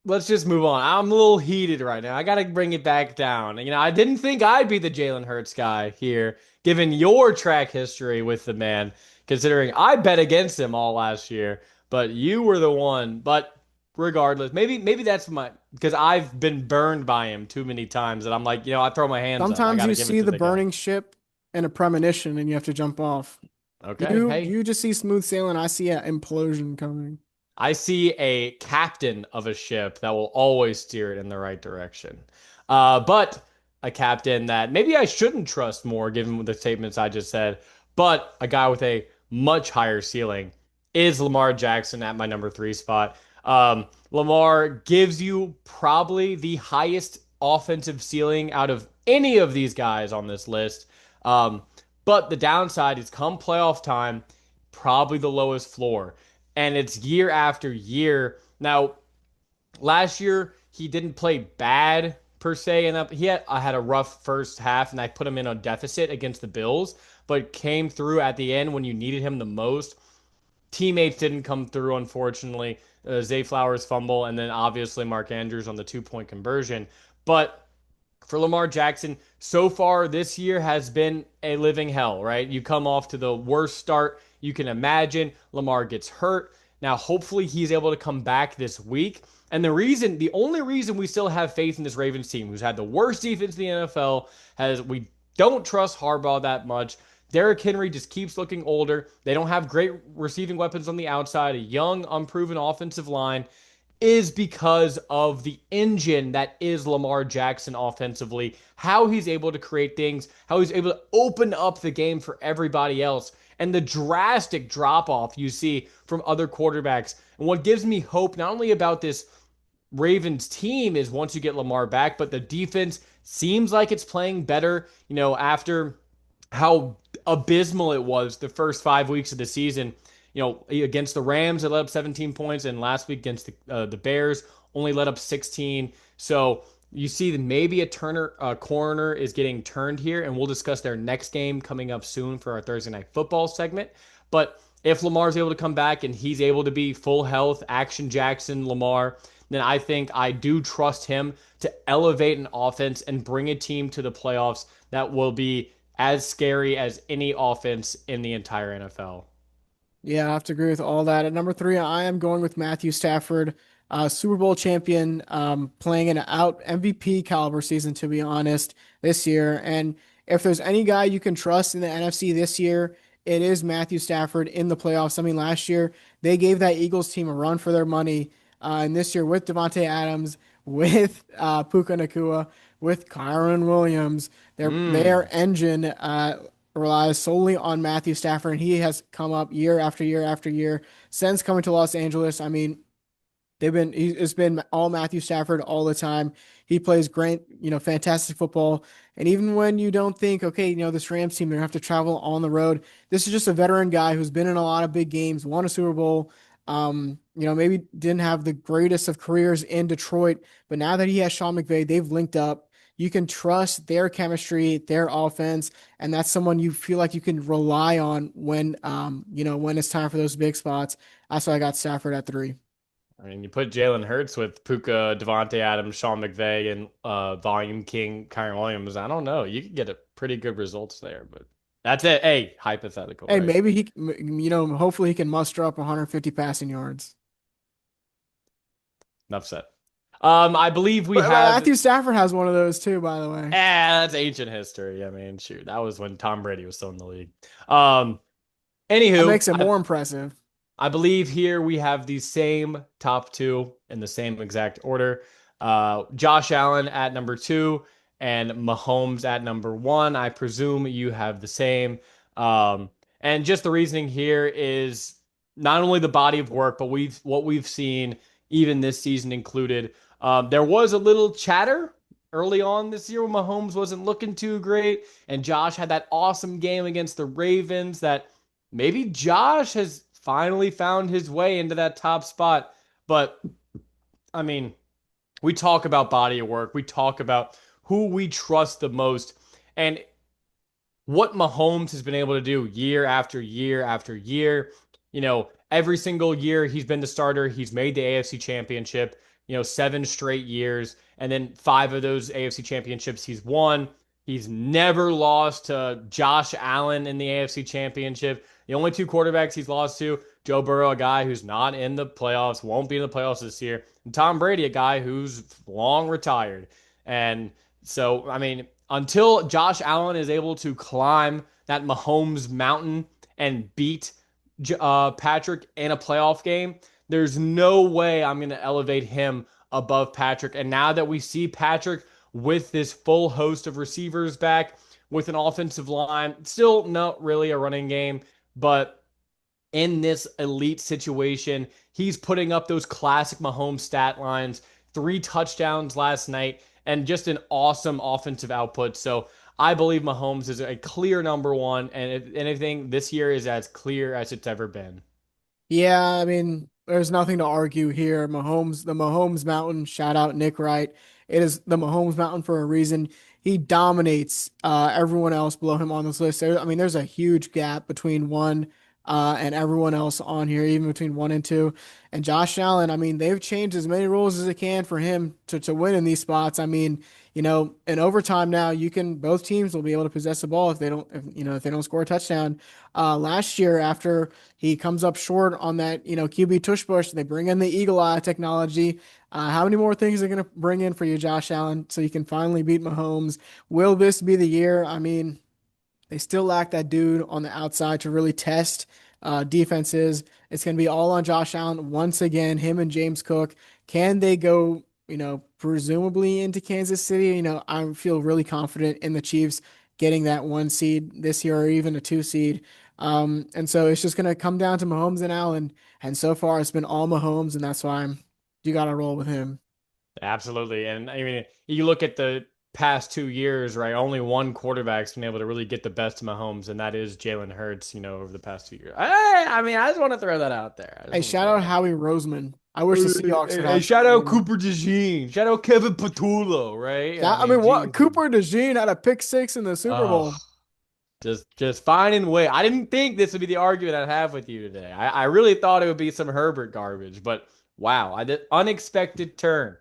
let's just move on. I'm a little heated right now. I got to bring it back down. I didn't think I'd be the Jalen Hurts guy here, given your track history with the man, considering I bet against him all last year, but you were the one. But regardless, maybe that's because I've been burned by him too many times that I'm like, I throw my hands up. I Sometimes got to you give it see to the the guy. burning ship and a premonition, and you have to jump off. Okay, You hey, you just see smooth sailing. I see an implosion coming. I see a captain of a ship that will always steer it in the right direction. But a captain that maybe I shouldn't trust more, given the statements I just said, but a guy with a much higher ceiling is Lamar Jackson at my number three spot. Lamar gives you probably the highest offensive ceiling out of any of these guys on this list. Um, but the downside is come playoff time, probably the lowest floor and it's year after year. Now, last year he didn't play bad per se, and I had a rough first half, and I put him in a deficit against the Bills, but came through at the end when you needed him the most. Teammates didn't come through, unfortunately. Zay Flowers fumble, and then obviously Mark Andrews on the 2 point conversion. But for Lamar Jackson, so far this year has been a living hell, right? You come off to the worst start you can imagine. Lamar gets hurt. Now, hopefully, he's able to come back this week. And the only reason we still have faith in this Ravens team, who's had the worst defense in the NFL, we don't trust Harbaugh that much. Derrick Henry just keeps looking older. They don't have great receiving weapons on the outside, a young, unproven offensive line is because of the engine that is Lamar Jackson offensively, how he's able to create things, how he's able to open up the game for everybody else, and the drastic drop off you see from other quarterbacks. And what gives me hope, not only about this Ravens team, is once you get Lamar back, but the defense seems like it's playing better, after how abysmal it was the first 5 weeks of the season. Against the Rams, they let up 17 points, and last week against the Bears, only let up 16. So you see that maybe a corner is getting turned here, and we'll discuss their next game coming up soon for our Thursday Night Football segment. But if Lamar's able to come back and he's able to be full health, Action Jackson Lamar, then I think I do trust him to elevate an offense and bring a team to the playoffs that will be as scary as any offense in the entire NFL. Yeah, I have to agree with all that. At number three, I am going with Matthew Stafford, Super Bowl champion, playing an out MVP caliber season, to be honest, this year. And if there's any guy you can trust in the NFC this year, it is Matthew Stafford in the playoffs. I mean, last year they gave that Eagles team a run for their money. And this year with Devontae Adams, with Puka Nacua, with Kyron Williams, their Mm. engine relies solely on Matthew Stafford, and he has come up year after year after year since coming to Los Angeles. I mean, it's been all Matthew Stafford all the time. He plays great, fantastic football. And even when you don't think, okay, this Rams team, they're gonna have to travel on the road. This is just a veteran guy who's been in a lot of big games, won a Super Bowl. Maybe didn't have the greatest of careers in Detroit, but now that he has Sean McVay, they've linked up. You can trust their chemistry, their offense, and that's someone you feel like you can rely on when it's time for those big spots. That's why I got Stafford at three. I mean, you put Jalen Hurts with Puka, Devontae Adams, Sean McVay, and Volume King, Kyron Williams. I don't know. You could get a pretty good results there, but that's it. Hey, hypothetical, Hey, right? maybe hopefully he can muster up 150 passing yards. Enough said. I believe we But have. Matthew Stafford has one of those too, by the way. That's ancient history. I mean, shoot, that was when Tom Brady was still in the league. Um, That Anywho, makes it more impressive. I believe here we have the same top two in the same exact order. Josh Allen at number two and Mahomes at number one. I presume you have the same. And just the reasoning here is not only the body of work, but what we've seen even this season included. There was a little chatter early on this year when Mahomes wasn't looking too great, and Josh had that awesome game against the Ravens that maybe Josh has finally found his way into that top spot. But I mean, we talk about body of work, we talk about who we trust the most. And what Mahomes has been able to do year after year after year. Every single year he's been the starter. He's made the AFC Championship, 7 straight years. And then 5 of those AFC Championships he's won. He's never lost to Josh Allen in the AFC Championship. The only two quarterbacks he's lost to, Joe Burrow, a guy who's not in the playoffs, won't be in the playoffs this year, and Tom Brady, a guy who's long retired. And so, I mean, until Josh Allen is able to climb that Mahomes mountain and beat Patrick in a playoff game, there's no way I'm going to elevate him above Patrick. And now that we see Patrick with this full host of receivers back, with an offensive line, still not really a running game, but in this elite situation, he's putting up those classic Mahomes stat lines, 3 touchdowns last night, and just an awesome offensive output. So I believe Mahomes is a clear number one, and if anything, this year is as clear as it's ever been. Yeah, I mean, there's nothing to argue here. The Mahomes Mountain, shout out Nick Wright. It is the Mahomes Mountain for a reason. He dominates everyone else below him on this list. I mean, there's a huge gap between one and everyone else on here, even between one and two. And Josh Allen, I mean, they've changed as many rules as they can for him to win in these spots. I mean, in overtime now, both teams will be able to possess the ball if they don't score a touchdown. Last year, after he comes up short on that, QB tush push, they bring in the eagle eye technology. How many more things are going to bring in for you, Josh Allen, so you can finally beat Mahomes? Will this be the year? I mean, they still lack that dude on the outside to really test defenses. It's going to be all on Josh Allen once again, him and James Cook. Can they go, presumably into Kansas City? I feel really confident in the Chiefs getting that 1 seed this year or even a 2 seed. And so it's just going to come down to Mahomes and Allen. And so far, it's been all Mahomes, and that's why you got to roll with him. Absolutely. And I mean, you look at the past 2 years, right? Only one quarterback's been able to really get the best of Mahomes, and that is Jalen Hurts, over the past 2 years. I mean, I just want to throw that out there. I just Hey, want to shout throw out that out Howie Roseman. I wish the there. Seahawks could Hey, have shout Howie out Roseman. Cooper DeJean. Shout out Kevin Patullo, right? I I mean, mean, what Jesus. Cooper DeJean had a pick six in the Super Oh, Bowl. just finding way. I didn't think this would be the argument I'd have with you today. I really thought it would be some Herbert garbage, but wow, I did unexpected turn.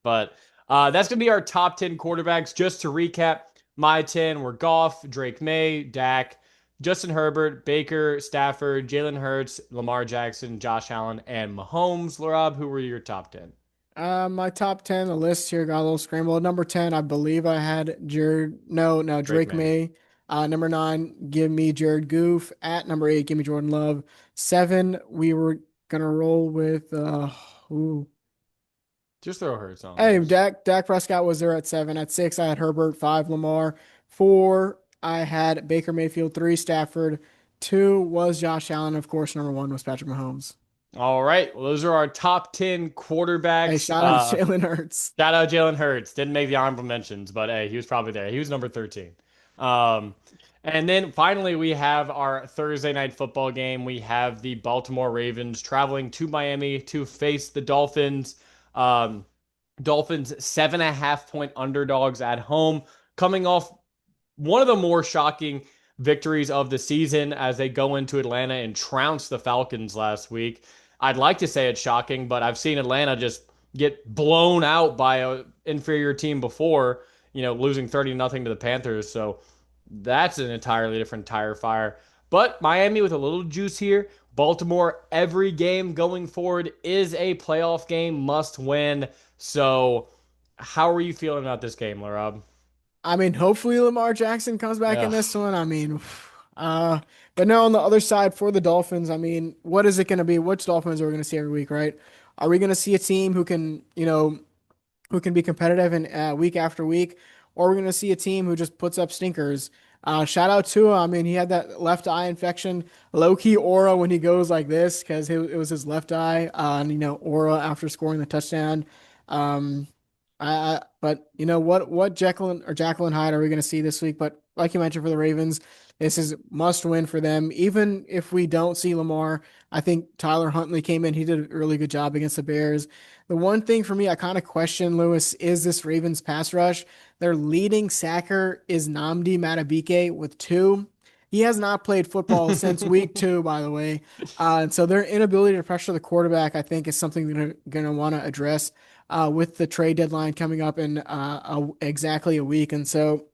But that's going to be our top 10 quarterbacks. Just to recap, my 10 were Goff, Drake May, Dak, Justin Herbert, Baker, Stafford, Jalen Hurts, Lamar Jackson, Josh Allen, and Mahomes. Laraib, who were your top 10? My top 10, the list here got a little scrambled. Number 10, I believe I had Jared. No, Drake Drake May. May. Number 9, give me Jared Goof. At number 8, give me Jordan Love. 7, we were gonna roll with ooh. Just throw Hurts on Hey, there. Dak Prescott was there at 7. At 6, I had Herbert. 5, Lamar. 4, I had Baker Mayfield. 3, Stafford. 2 was Josh Allen. Of course, number 1 was Patrick Mahomes. All right. Well, those are our top 10 Hey, quarterbacks. shout out to Jalen Hurts. Shout out Jalen Hurts. Didn't make the honorable mentions, but hey, he was probably there. He was number 13. Um, and then finally, we have our Thursday night football game. We have the Baltimore Ravens traveling to Miami to face the Dolphins. Um, Dolphins 7.5 point underdogs at home, coming off one of the more shocking victories of the season as they go into Atlanta and trounce the Falcons last week. I'd like to say it's shocking, but I've seen Atlanta just get blown out by an inferior team before, losing 30-0 to the Panthers. So that's an entirely different tire fire. But Miami with a little juice here. Baltimore, every game going forward is a playoff game, must win. So, how are you feeling about this game, Larob? I mean, hopefully Lamar Jackson comes back in Ugh. this one. I mean, uh, but no, on the other side for the Dolphins, I mean, what is it going to be? Which Dolphins are we going to see every week, right? Are we going to see a team who can be competitive in week after week, or are we going to see a team who just puts up stinkers? Shout out to him. I mean, he had that left eye infection, low key aura when he goes like this because it was his left eye. And aura after scoring the touchdown. Um, but you know what Jacqueline Hyde are we going to see this week? But like you mentioned for the Ravens, this is must win for them. Even if we don't see Lamar, I think Tyler Huntley came in. He did a really good job against the Bears. The one thing for me, I kind of question Lewis is this Ravens pass rush. Their leading sacker is Nnamdi Madubuike with two. He has not played football since week two, by the way. And so their inability to pressure the quarterback, I think, is something they're going to want to address with the trade deadline coming up in exactly a week. And so,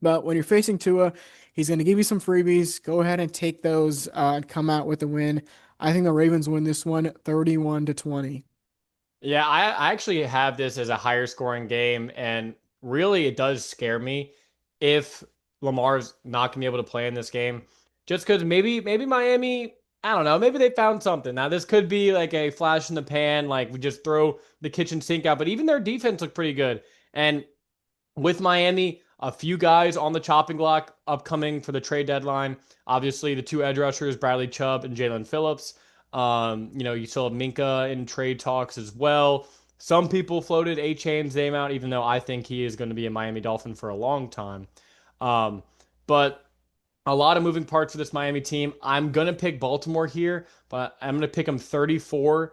but when you're facing Tua, he's going to give you some freebies. Go ahead and take those and come out with the win. I think the Ravens win this one 31-20. Yeah, I actually have this as a higher scoring game, and really it does scare me if Lamar's not gonna be able to play in this game. Just because maybe Miami, I don't know, maybe they found something. Now this could be like a flash in the pan, like we just throw the kitchen sink out, but even their defense looked pretty good. And with Miami, a few guys on the chopping block upcoming for the trade deadline. Obviously, the two edge rushers, Bradley Chubb and Jalen Phillips. You still have Minka in trade talks as well. Some people floated A-Chain's name out, even though I think he is going to be a Miami Dolphin for a long time. Um, but a lot of moving parts for this Miami team. I'm gonna pick Baltimore here, but I'm gonna pick them 34-30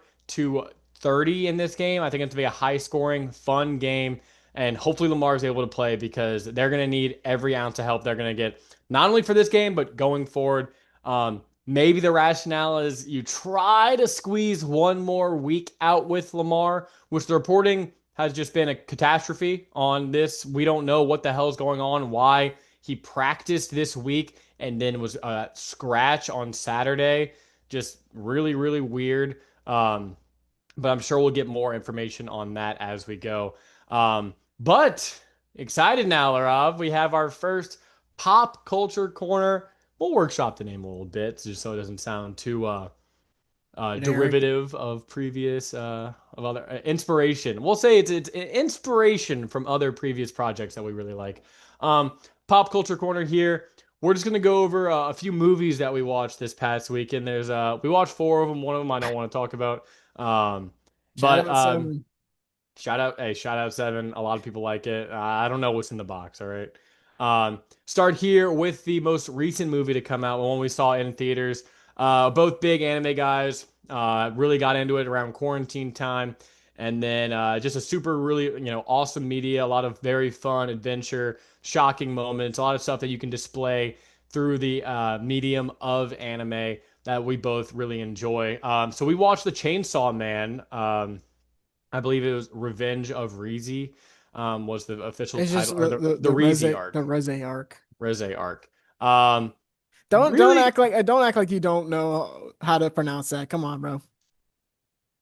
in this game. I think it's gonna be a high scoring, fun game, and hopefully Lamar is able to play because they're gonna need every ounce of help they're gonna get, not only for this game but going forward. Maybe the rationale is you try to squeeze one more week out with Lamar, which the reporting has just been a catastrophe on this. We don't know what the hell is going on, why he practiced this week and then was scratch on Saturday. Just really, really weird. But I'm sure we'll get more information on that as we go. But excited now, Laraib. We have our first pop culture corner. We'll workshop the name a little bit just so it doesn't sound too Generic. derivative of previous of other inspiration. We'll say it's inspiration from other previous projects that we really like. Pop culture corner here. We're just gonna go over a few movies that we watched this past week, and there's we watched four of them. One of them I don't want to talk about. Um, Shout but out Seven. shout out Seven. A lot of people like it. I don't know what's in the box. All right. Start here with the most recent movie to come out, the one we saw in theaters. Both big anime guys. Really got into it around quarantine time, and then just a super really awesome media. A lot of very fun adventure, shocking moments. A lot of stuff that you can display through the medium of anime that we both really enjoy. So we watched the Chainsaw Man. I believe it was Revenge of Rize, was the official It's just title, or the the Rize arc, Reze arc. Rize arc. Um, Don't really, act like you don't know how to pronounce that. Come on, bro.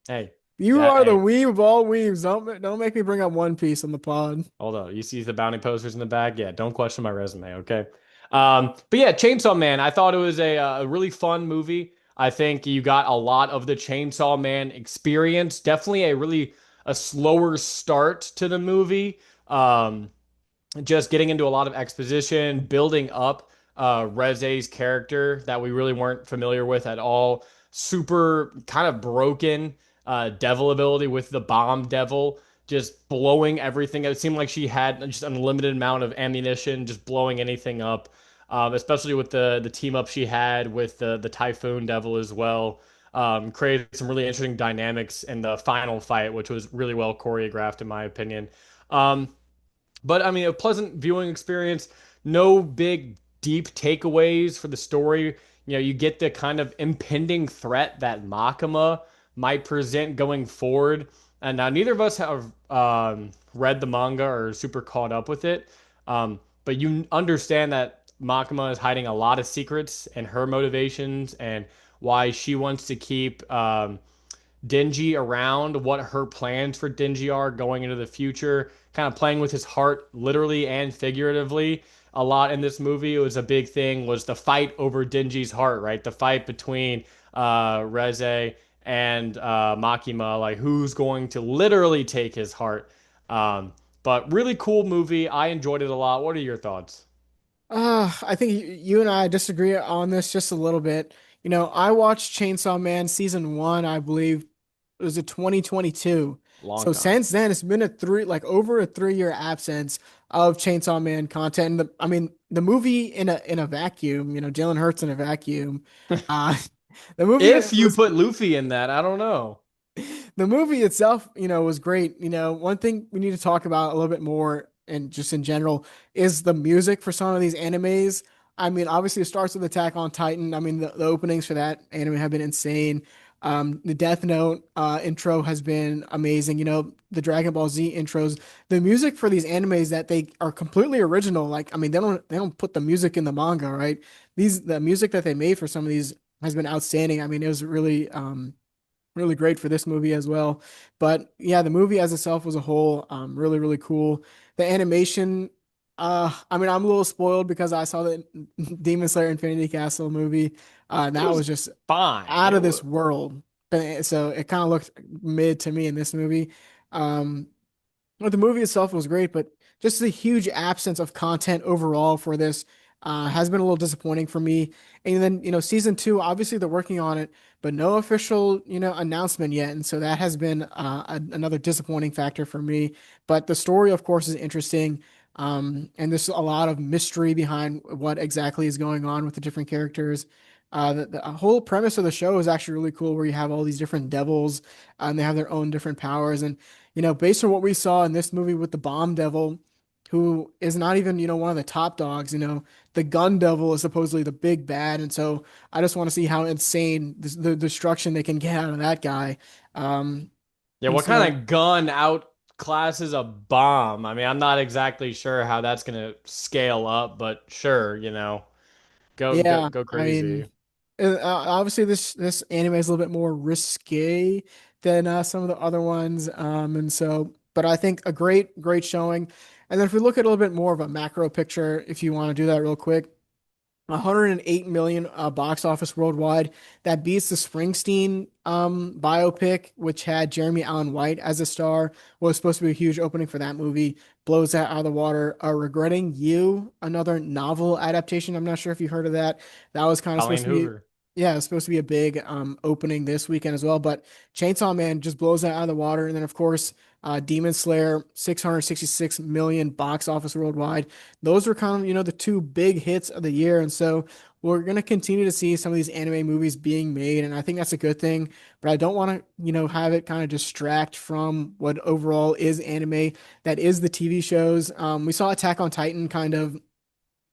hey, You that are the hey, weeb of all weaves. Don't make me bring up One Piece on the pod. hold on. You see the bounty posters in the back? Yeah, don't question my resume, okay? But yeah, Chainsaw Man. I thought it was a really fun movie. I think you got a lot of the Chainsaw Man experience. Definitely a slower start to the movie. Just getting into a lot of exposition, building up Reze's character that we really weren't familiar with at all. Super kind of broken devil ability with the bomb devil, just blowing everything. It seemed like she had just an unlimited amount of ammunition, just blowing anything up. Especially with the team up she had with the Typhoon Devil as well. Created some really interesting dynamics in the final fight, which was really well choreographed in my opinion. Um, but I mean, a pleasant viewing experience. No big deep takeaways for the story. You get the kind of impending threat that Makima might present going forward. And now neither of us have read the manga or super caught up with it. But you understand that Makima is hiding a lot of secrets and her motivations and why she wants to keep Denji around, what her plans for Denji are going into the future, kind of playing with his heart literally and figuratively a lot in this movie. It was a big thing was the fight over Denji's heart, right? The fight between Reze and Makima, like who's going to literally take his heart. But really cool movie. I enjoyed it a lot. What are your thoughts? I think you and I disagree on this just a little bit. I watched Chainsaw Man season one, I believe it was a 2022. Long So time. since then, it's been like over a 3 year absence of Chainsaw Man content. And I mean, the movie in a vacuum, Jalen Hurts in a vacuum. Uh, the movie If you was put Luffy in that, I don't know. the movie itself, was great. One thing we need to talk about a little bit more and just in general is the music for some of these animes. I mean, obviously it starts with Attack on Titan. I mean, the openings for that anime have been insane. The Death Note intro has been amazing. The Dragon Ball Z intros, the music for these animes that they are completely original. Like, I mean, they don't put the music in the manga, right? The music that they made for some of these has been outstanding. I mean, it was really great for this movie as well. But yeah, the movie as itself was a whole, really, really cool. The animation, I mean, I'm a little spoiled because I saw the Demon Slayer Infinity Castle movie. It That was was just fine. out It of was this world. So it kind of looked mid to me in this movie. Um, well, the movie itself was great, but just the huge absence of content overall for this has been a little disappointing for me. And then, season two, obviously they're working on it, but no official, announcement yet. And so that has been another disappointing factor for me. But the story, of course, is interesting. And there's a lot of mystery behind what exactly is going on with the different characters. The whole premise of the show is actually really cool, where you have all these different devils, and they have their own different powers. And based on what we saw in this movie with the Bomb Devil, who is not even, one of the top dogs, the Gun Devil is supposedly the big bad. And so I just want to see how insane the destruction they can get out of that guy. Um, Yeah, and what so, kind of gun outclasses a bomb? I mean, I'm not exactly sure how that's gonna scale up, but sure, go go yeah, go I crazy. mean, obviously this anime is a little bit more risque than some of the other ones. And so, but I think a great showing. And then if we look at a little bit more of a macro picture, if you want to do that real quick, 108 million box office worldwide. That beats the Springsteen biopic, which had Jeremy Allen White as a star. Was supposed to be a huge opening for that movie. Blows that out of the water. Regretting You, another novel adaptation. I'm not sure if you heard of that. That was kind of supposed Colleen to be, Hoover. yeah, it was supposed to be a big opening this weekend as well. But Chainsaw Man just blows that out of the water. And then, of course, Demon Slayer, 666 million box office worldwide. Those were kind of, the two big hits of the year. And so we're going to continue to see some of these anime movies being made. And I think that's a good thing. But I don't want to, have it kind of distract from what overall is anime. That is the TV shows. We saw Attack on Titan kind of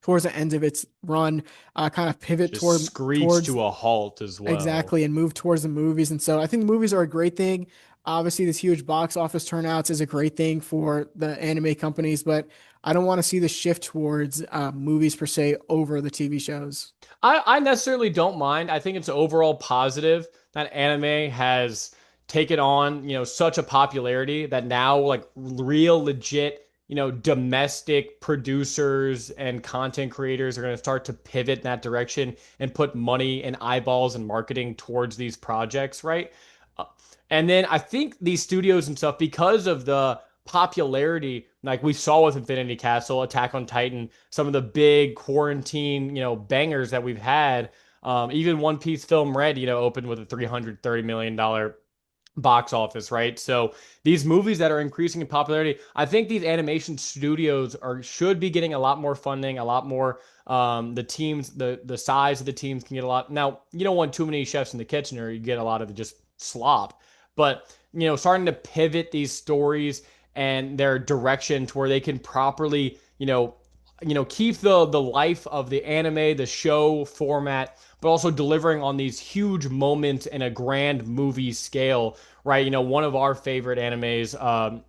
towards the end of its run, kind of pivot Just screech towards to a halt as well. exactly and move towards the movies. And so I think the movies are a great thing. Obviously, this huge box office turnouts is a great thing for the anime companies, but I don't want to see the shift towards movies per se over the TV shows. I necessarily don't mind. I think it's overall positive that anime has taken on, such a popularity that now like real legit, domestic producers and content creators are going to start to pivot in that direction and put money and eyeballs and marketing towards these projects, right? Uh, And then I think these studios and stuff, because of the popularity, like we saw with Infinity Castle, Attack on Titan, some of the big quarantine, bangers that we've had. Even One Piece Film Red, opened with a $330 million box office, right? So these movies that are increasing in popularity, I think these animation studios should be getting a lot more funding, a lot more. The teams, the size of the teams can get a lot. Now you don't want too many chefs in the kitchen, or you get a lot of just slop. But starting to pivot these stories and their direction to where they can properly, keep the life of the anime, the show format, but also delivering on these huge moments in a grand movie scale, right? One of our favorite animes,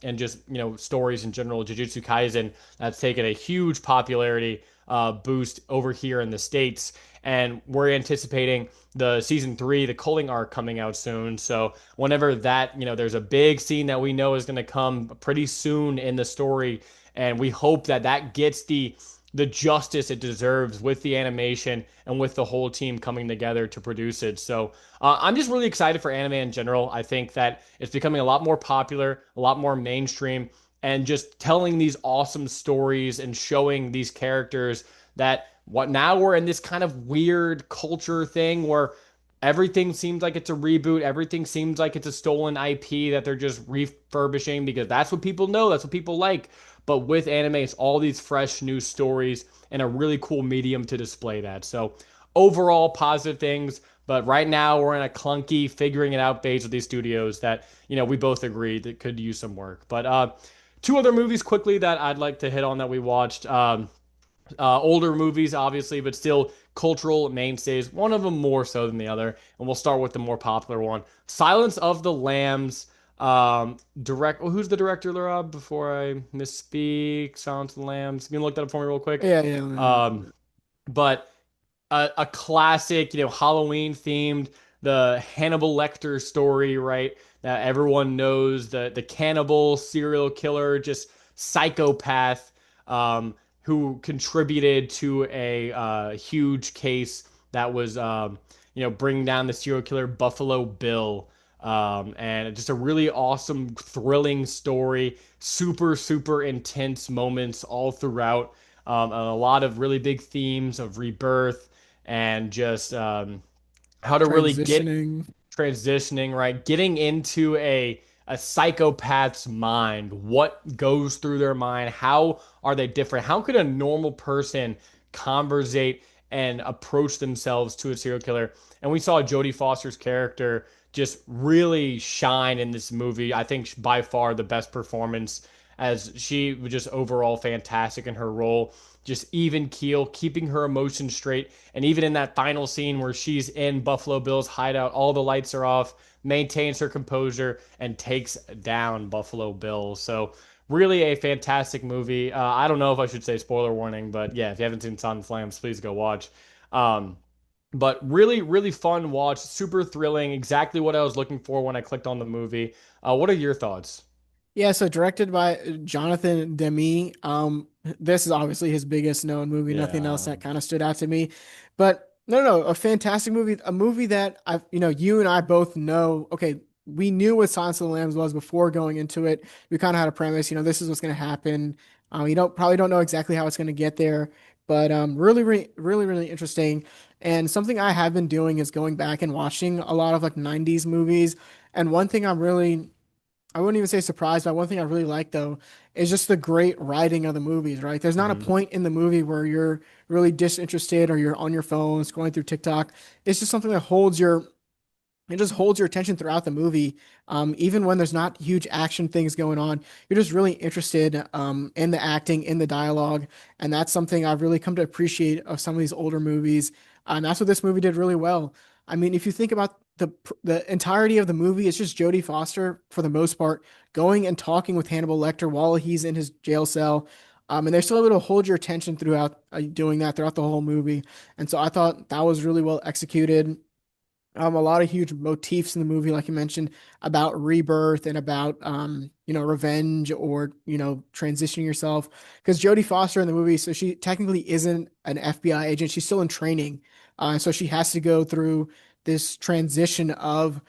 and just stories in general, Jujutsu Kaisen, that's taken a huge popularity boost over here in the States. And we're anticipating the season three, the culling arc coming out soon. So whenever that, there's a big scene that we know is going to come pretty soon in the story, and we hope that that gets the justice it deserves with the animation and with the whole team coming together to produce it. So I'm just really excited for anime in general. I think that it's becoming a lot more popular, a lot more mainstream, and just telling these awesome stories and showing these characters that what now we're in this kind of weird culture thing where everything seems like it's a reboot. Everything seems like it's a stolen IP that they're just refurbishing because that's what people know. That's what people like. But with anime, it's all these fresh new stories and a really cool medium to display that. So overall, positive things. But right now, we're in a clunky figuring it out phase with these studios that we both agree that could use some work. But two other movies quickly that I'd like to hit on that we watched. Older movies, obviously, but still cultural mainstays. One of them more so than the other. And we'll start with the more popular one Silence of the Lambs. Who's the director, Laraib? Before I misspeak, Silence of the Lambs. You can look that up for me real quick. Yeah, yeah. Um, but a classic, Halloween themed, the Hannibal Lecter story, right? That everyone knows the cannibal serial killer, just psychopath, who contributed to a huge case that was, bringing down the serial killer Buffalo Bill. And just a really awesome, thrilling story. Super, super intense moments all throughout. And a lot of really big themes of rebirth and just how to really get Transitioning. transitioning, right? Getting into a psychopath's mind. What goes through their mind? How are they different? How could a normal person conversate and approach themselves to a serial killer? And we saw Jodie Foster's character just really shine in this movie. I think by far the best performance as she was just overall fantastic in her role. Just even keel, keeping her emotions straight. And even in that final scene where she's in Buffalo Bill's hideout, all the lights are off, maintains her composure, and takes down Buffalo Bill. So, really a fantastic movie. I don't know if I should say spoiler warning, but yeah, if you haven't seen Silent Flames, please go watch. Um, but really, really fun watch, super thrilling, exactly what I was looking for when I clicked on the movie. What are your thoughts? Yeah, so directed by Jonathan Demme. This is obviously his biggest known movie. Nothing else Yeah. that kind of stood out to me. But no, no, a fantastic movie. A movie that you and I both know. Okay, we knew what Silence of the Lambs was before going into it. We kind of had a premise. This is what's going to happen. You don't know exactly how it's going to get there, but really, really, really, really interesting. And something I have been doing is going back and watching a lot of like 90s movies. And one thing I wouldn't even say surprised, but one thing I really like though is just the great writing of the movies, right? There's not a Mhm. point in the movie where you're really disinterested or you're on your phone scrolling through TikTok. It's just something that it just holds your attention throughout the movie. Even when there's not huge action things going on, you're just really interested in the acting, in the dialogue, and that's something I've really come to appreciate of some of these older movies. And that's what this movie did really well. I mean, if you think about the entirety of the movie, it's just Jodie Foster for the most part going and talking with Hannibal Lecter while he's in his jail cell. And they're still able to hold your attention throughout doing that throughout the whole movie. And so I thought that was really well executed. A lot of huge motifs in the movie, like you mentioned, about rebirth and about revenge or transitioning yourself. Because Jodie Foster in the movie, so she technically isn't an FBI agent; she's still in training, so she has to go through this transition of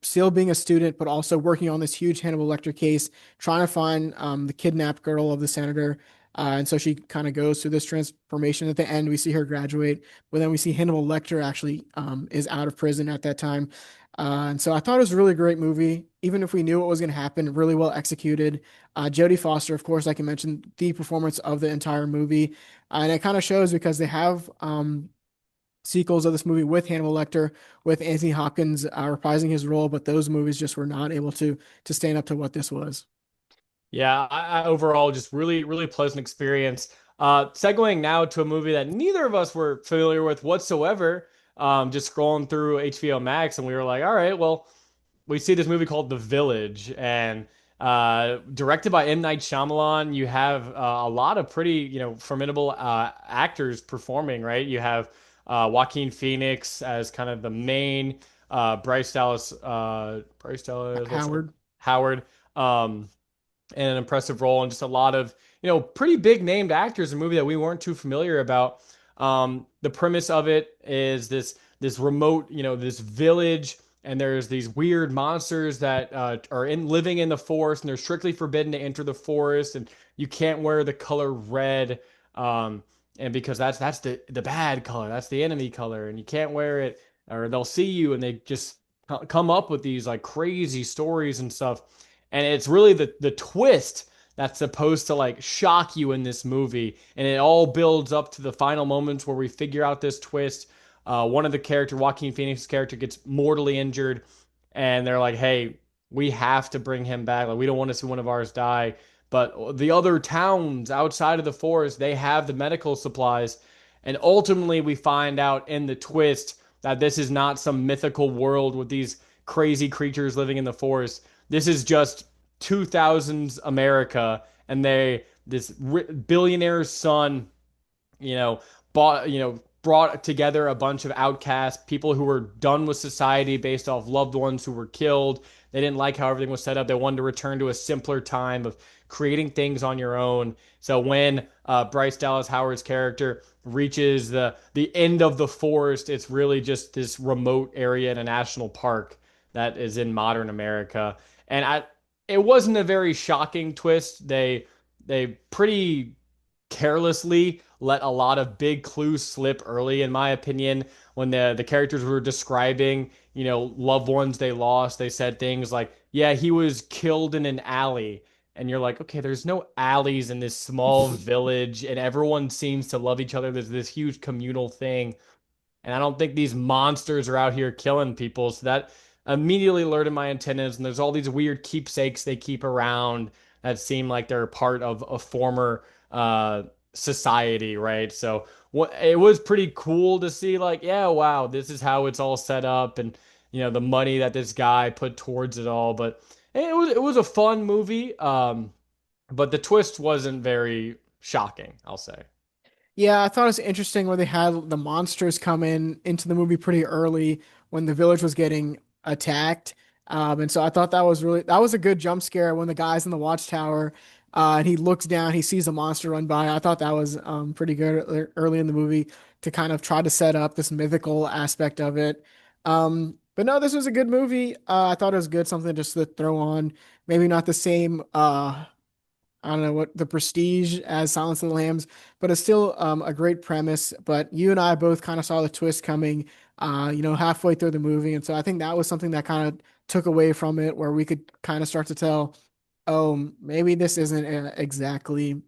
still being a student, but also working on this huge Hannibal Lecter case, trying to find the kidnapped girl of the senator. And so she kind of goes through this transformation. At the end, we see her graduate, but then we see Hannibal Lecter actually is out of prison at that time. And so I thought it was a really great movie, even if we knew what was going to happen, really well executed. Jodie Foster, of course, like I mentioned, the performance of the entire movie. And it kind of shows because they have sequels of this movie with Hannibal Lecter, with Anthony Hopkins reprising his role, but those movies just were not able to stand up to what this was. Yeah, I overall just really, really pleasant experience. Segueing now to a movie that neither of us were familiar with whatsoever. Just scrolling through HBO Max, and we were like, all right, well, we see this movie called The Village, and directed by M. Night Shyamalan. You have a lot of pretty, formidable actors performing, right? You have Joaquin Phoenix as kind of the main, Bryce Dallas, what's the Howard. Howard. Um, and an impressive role and just a lot of pretty big named actors in a movie that we weren't too familiar about. The premise of it is this remote, this village and there's these weird monsters that are in living in the forest, and they're strictly forbidden to enter the forest, and you can't wear the color red, um, and because that's the bad color, that's the enemy color, and you can't wear it, or they'll see you, and they just come up with these like crazy stories and stuff, and it's really the twist that's supposed to like shock you in this movie, and it all builds up to the final moments where we figure out this twist. One of the character, Joaquin Phoenix's character, gets mortally injured, and they're like, "Hey, we have to bring him back. Like, we don't want to see one of ours die." But the other towns outside of the forest, they have the medical supplies, and ultimately, we find out in the twist that this is not some mythical world with these crazy creatures living in the forest. This is just 2000s America, and this billionaire's son, you know, brought together a bunch of outcasts, people who were done with society based off loved ones who were killed. They didn't like how everything was set up. They wanted to return to a simpler time of creating things on your own. So when Bryce Dallas Howard's character reaches the end of the forest, it's really just this remote area in a national park that is in modern America. And it wasn't a very shocking twist. They pretty carelessly let a lot of big clues slip early, in my opinion. When the characters were describing, loved ones they lost, they said things like, "Yeah, he was killed in an alley." And you're like, okay, there's no alleys in this small village, and everyone seems to love each other. There's this huge communal thing. And I don't think these monsters are out here killing people. So that immediately alerted my antennas. And there's all these weird keepsakes they keep around that seem like they're part of a former society, right? So it was pretty cool to see, like, yeah, wow, this is how it's all set up, and the money that this guy put towards it all. But it was a fun movie. But the twist wasn't very shocking, I'll say. Yeah, I thought it was interesting where they had the monsters come into the movie pretty early when the village was getting attacked. And so I thought that was a good jump scare when the guy's in the watchtower, and he looks down, he sees a monster run by. I thought that was pretty good early in the movie to kind of try to set up this mythical aspect of it. But no, this was a good movie. I thought it was good, something just to throw on. Maybe not the same I don't know what the prestige as Silence of the Lambs, but it's still a great premise. But you and I both kind of saw the twist coming, halfway through the movie, and so I think that was something that kind of took away from it, where we could kind of start to tell, oh, maybe this isn't exactly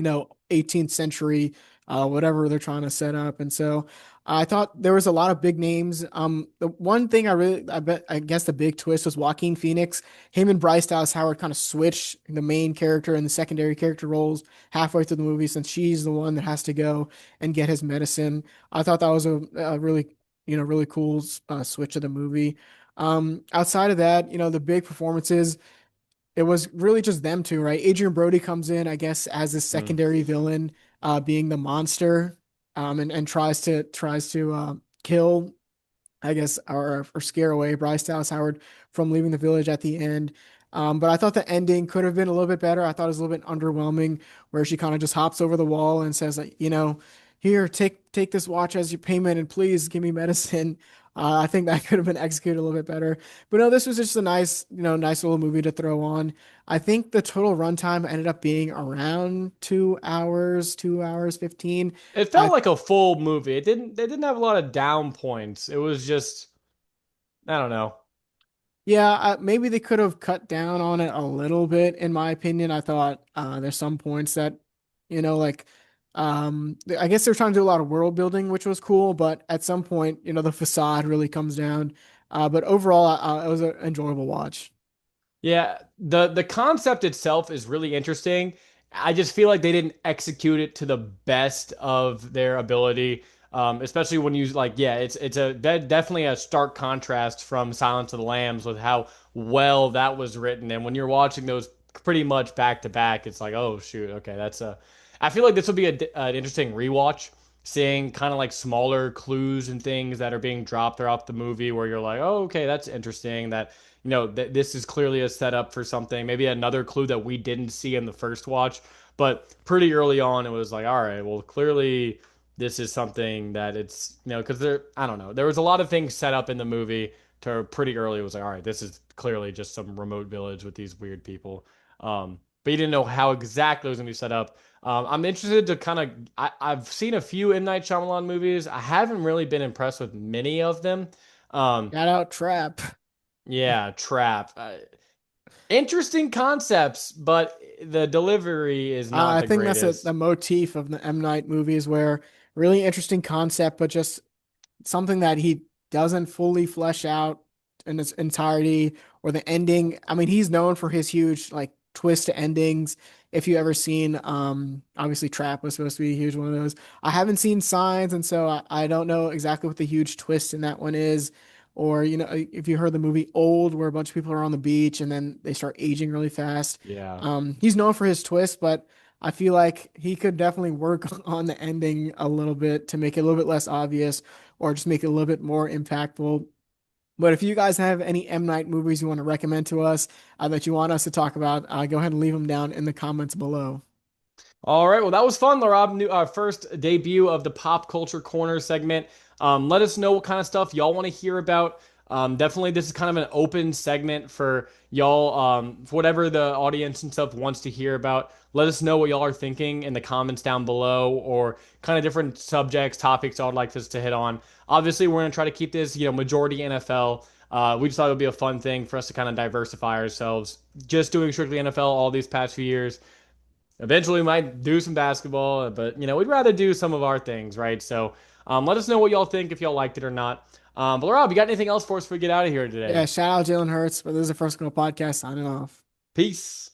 18th century, whatever they're trying to set up. And so I thought there was a lot of big names. The one thing I guess the big twist was Joaquin Phoenix. Him and Bryce Dallas Howard kind of switch the main character and the secondary character roles halfway through the movie, since she's the one that has to go and get his medicine. I thought that was a really, really cool switch of the movie. Outside of that, the big performances, it was really just them two, right? Adrian Brody comes in, I guess, as a Mm. secondary villain, being the monster, and tries to kill, I guess, or scare away Bryce Dallas Howard from leaving the village at the end. But I thought the ending could have been a little bit better. I thought it was a little bit underwhelming, where she kind of just hops over the wall and says, like, here, take this watch as your payment, and please give me medicine. I think that could have been executed a little bit better. But no, this was just a nice, nice little movie to throw on. I think the total runtime ended up being around 2 hours, 2 hours 15. It felt I like a full movie. They didn't have a lot of down points. It was just, I don't know. Yeah, maybe they could have cut down on it a little bit, in my opinion. I thought there's some points that, like, I guess they're trying to do a lot of world building, which was cool, but at some point, the facade really comes down. But overall, it was an enjoyable watch. Yeah, the concept itself is really interesting. I just feel like they didn't execute it to the best of their ability. Especially when you like, yeah, it's definitely a stark contrast from Silence of the Lambs with how well that was written. And when you're watching those pretty much back to back, it's like, oh shoot, okay, that's a. I feel like this will be an interesting rewatch, seeing kind of like smaller clues and things that are being dropped throughout the movie, where you're like, oh, okay, that's interesting. That this is clearly a setup for something. Maybe another clue that we didn't see in the first watch. But pretty early on, it was like, all right, well, clearly this is something that it's, because I don't know. There was a lot of things set up in the movie to pretty early. It was like, all right, this is clearly just some remote village with these weird people. But you didn't know how exactly it was going to be set up. I'm interested to kind of. I've seen a few M Night Shyamalan movies. I haven't really been impressed with many of them. Um, Shout out Trap. yeah, Trap. Interesting concepts, but the delivery is not I the think that's the greatest. motif of the M. Night movies where really interesting concept, but just something that he doesn't fully flesh out in its entirety or the ending. I mean, he's known for his huge like twist to endings. If you ever seen, obviously Trap was supposed to be a huge one of those. I haven't seen Signs, and so I don't know exactly what the huge twist in that one is. Or, if you heard the movie Old, where a bunch of people are on the beach and then they start aging really fast. Yeah. He's known for his twist, but I feel like he could definitely work on the ending a little bit to make it a little bit less obvious or just make it a little bit more impactful. But if you guys have any M. Night movies you want to recommend to us that you want us to talk about, go ahead and leave them down in the comments below. All right. Well, that was fun, Laraib. First debut of the Pop Culture Corner segment. Let us know what kind of stuff y'all want to hear about. Definitely, this is kind of an open segment for y'all, for whatever the audience and stuff wants to hear about. Let us know what y'all are thinking in the comments down below, or kind of different subjects, topics y'all would like us to hit on. Obviously, we're going to try to keep this, majority NFL. We just thought it would be a fun thing for us to kind of diversify ourselves. Just doing strictly NFL all these past few years. Eventually, we might do some basketball, but we'd rather do some of our things, right? So, let us know what y'all think if y'all liked it or not. But Rob, you got anything else for us before we get out of here today? Yeah, shout out Jalen Hurts, but this is the First Go podcast signing off. Peace.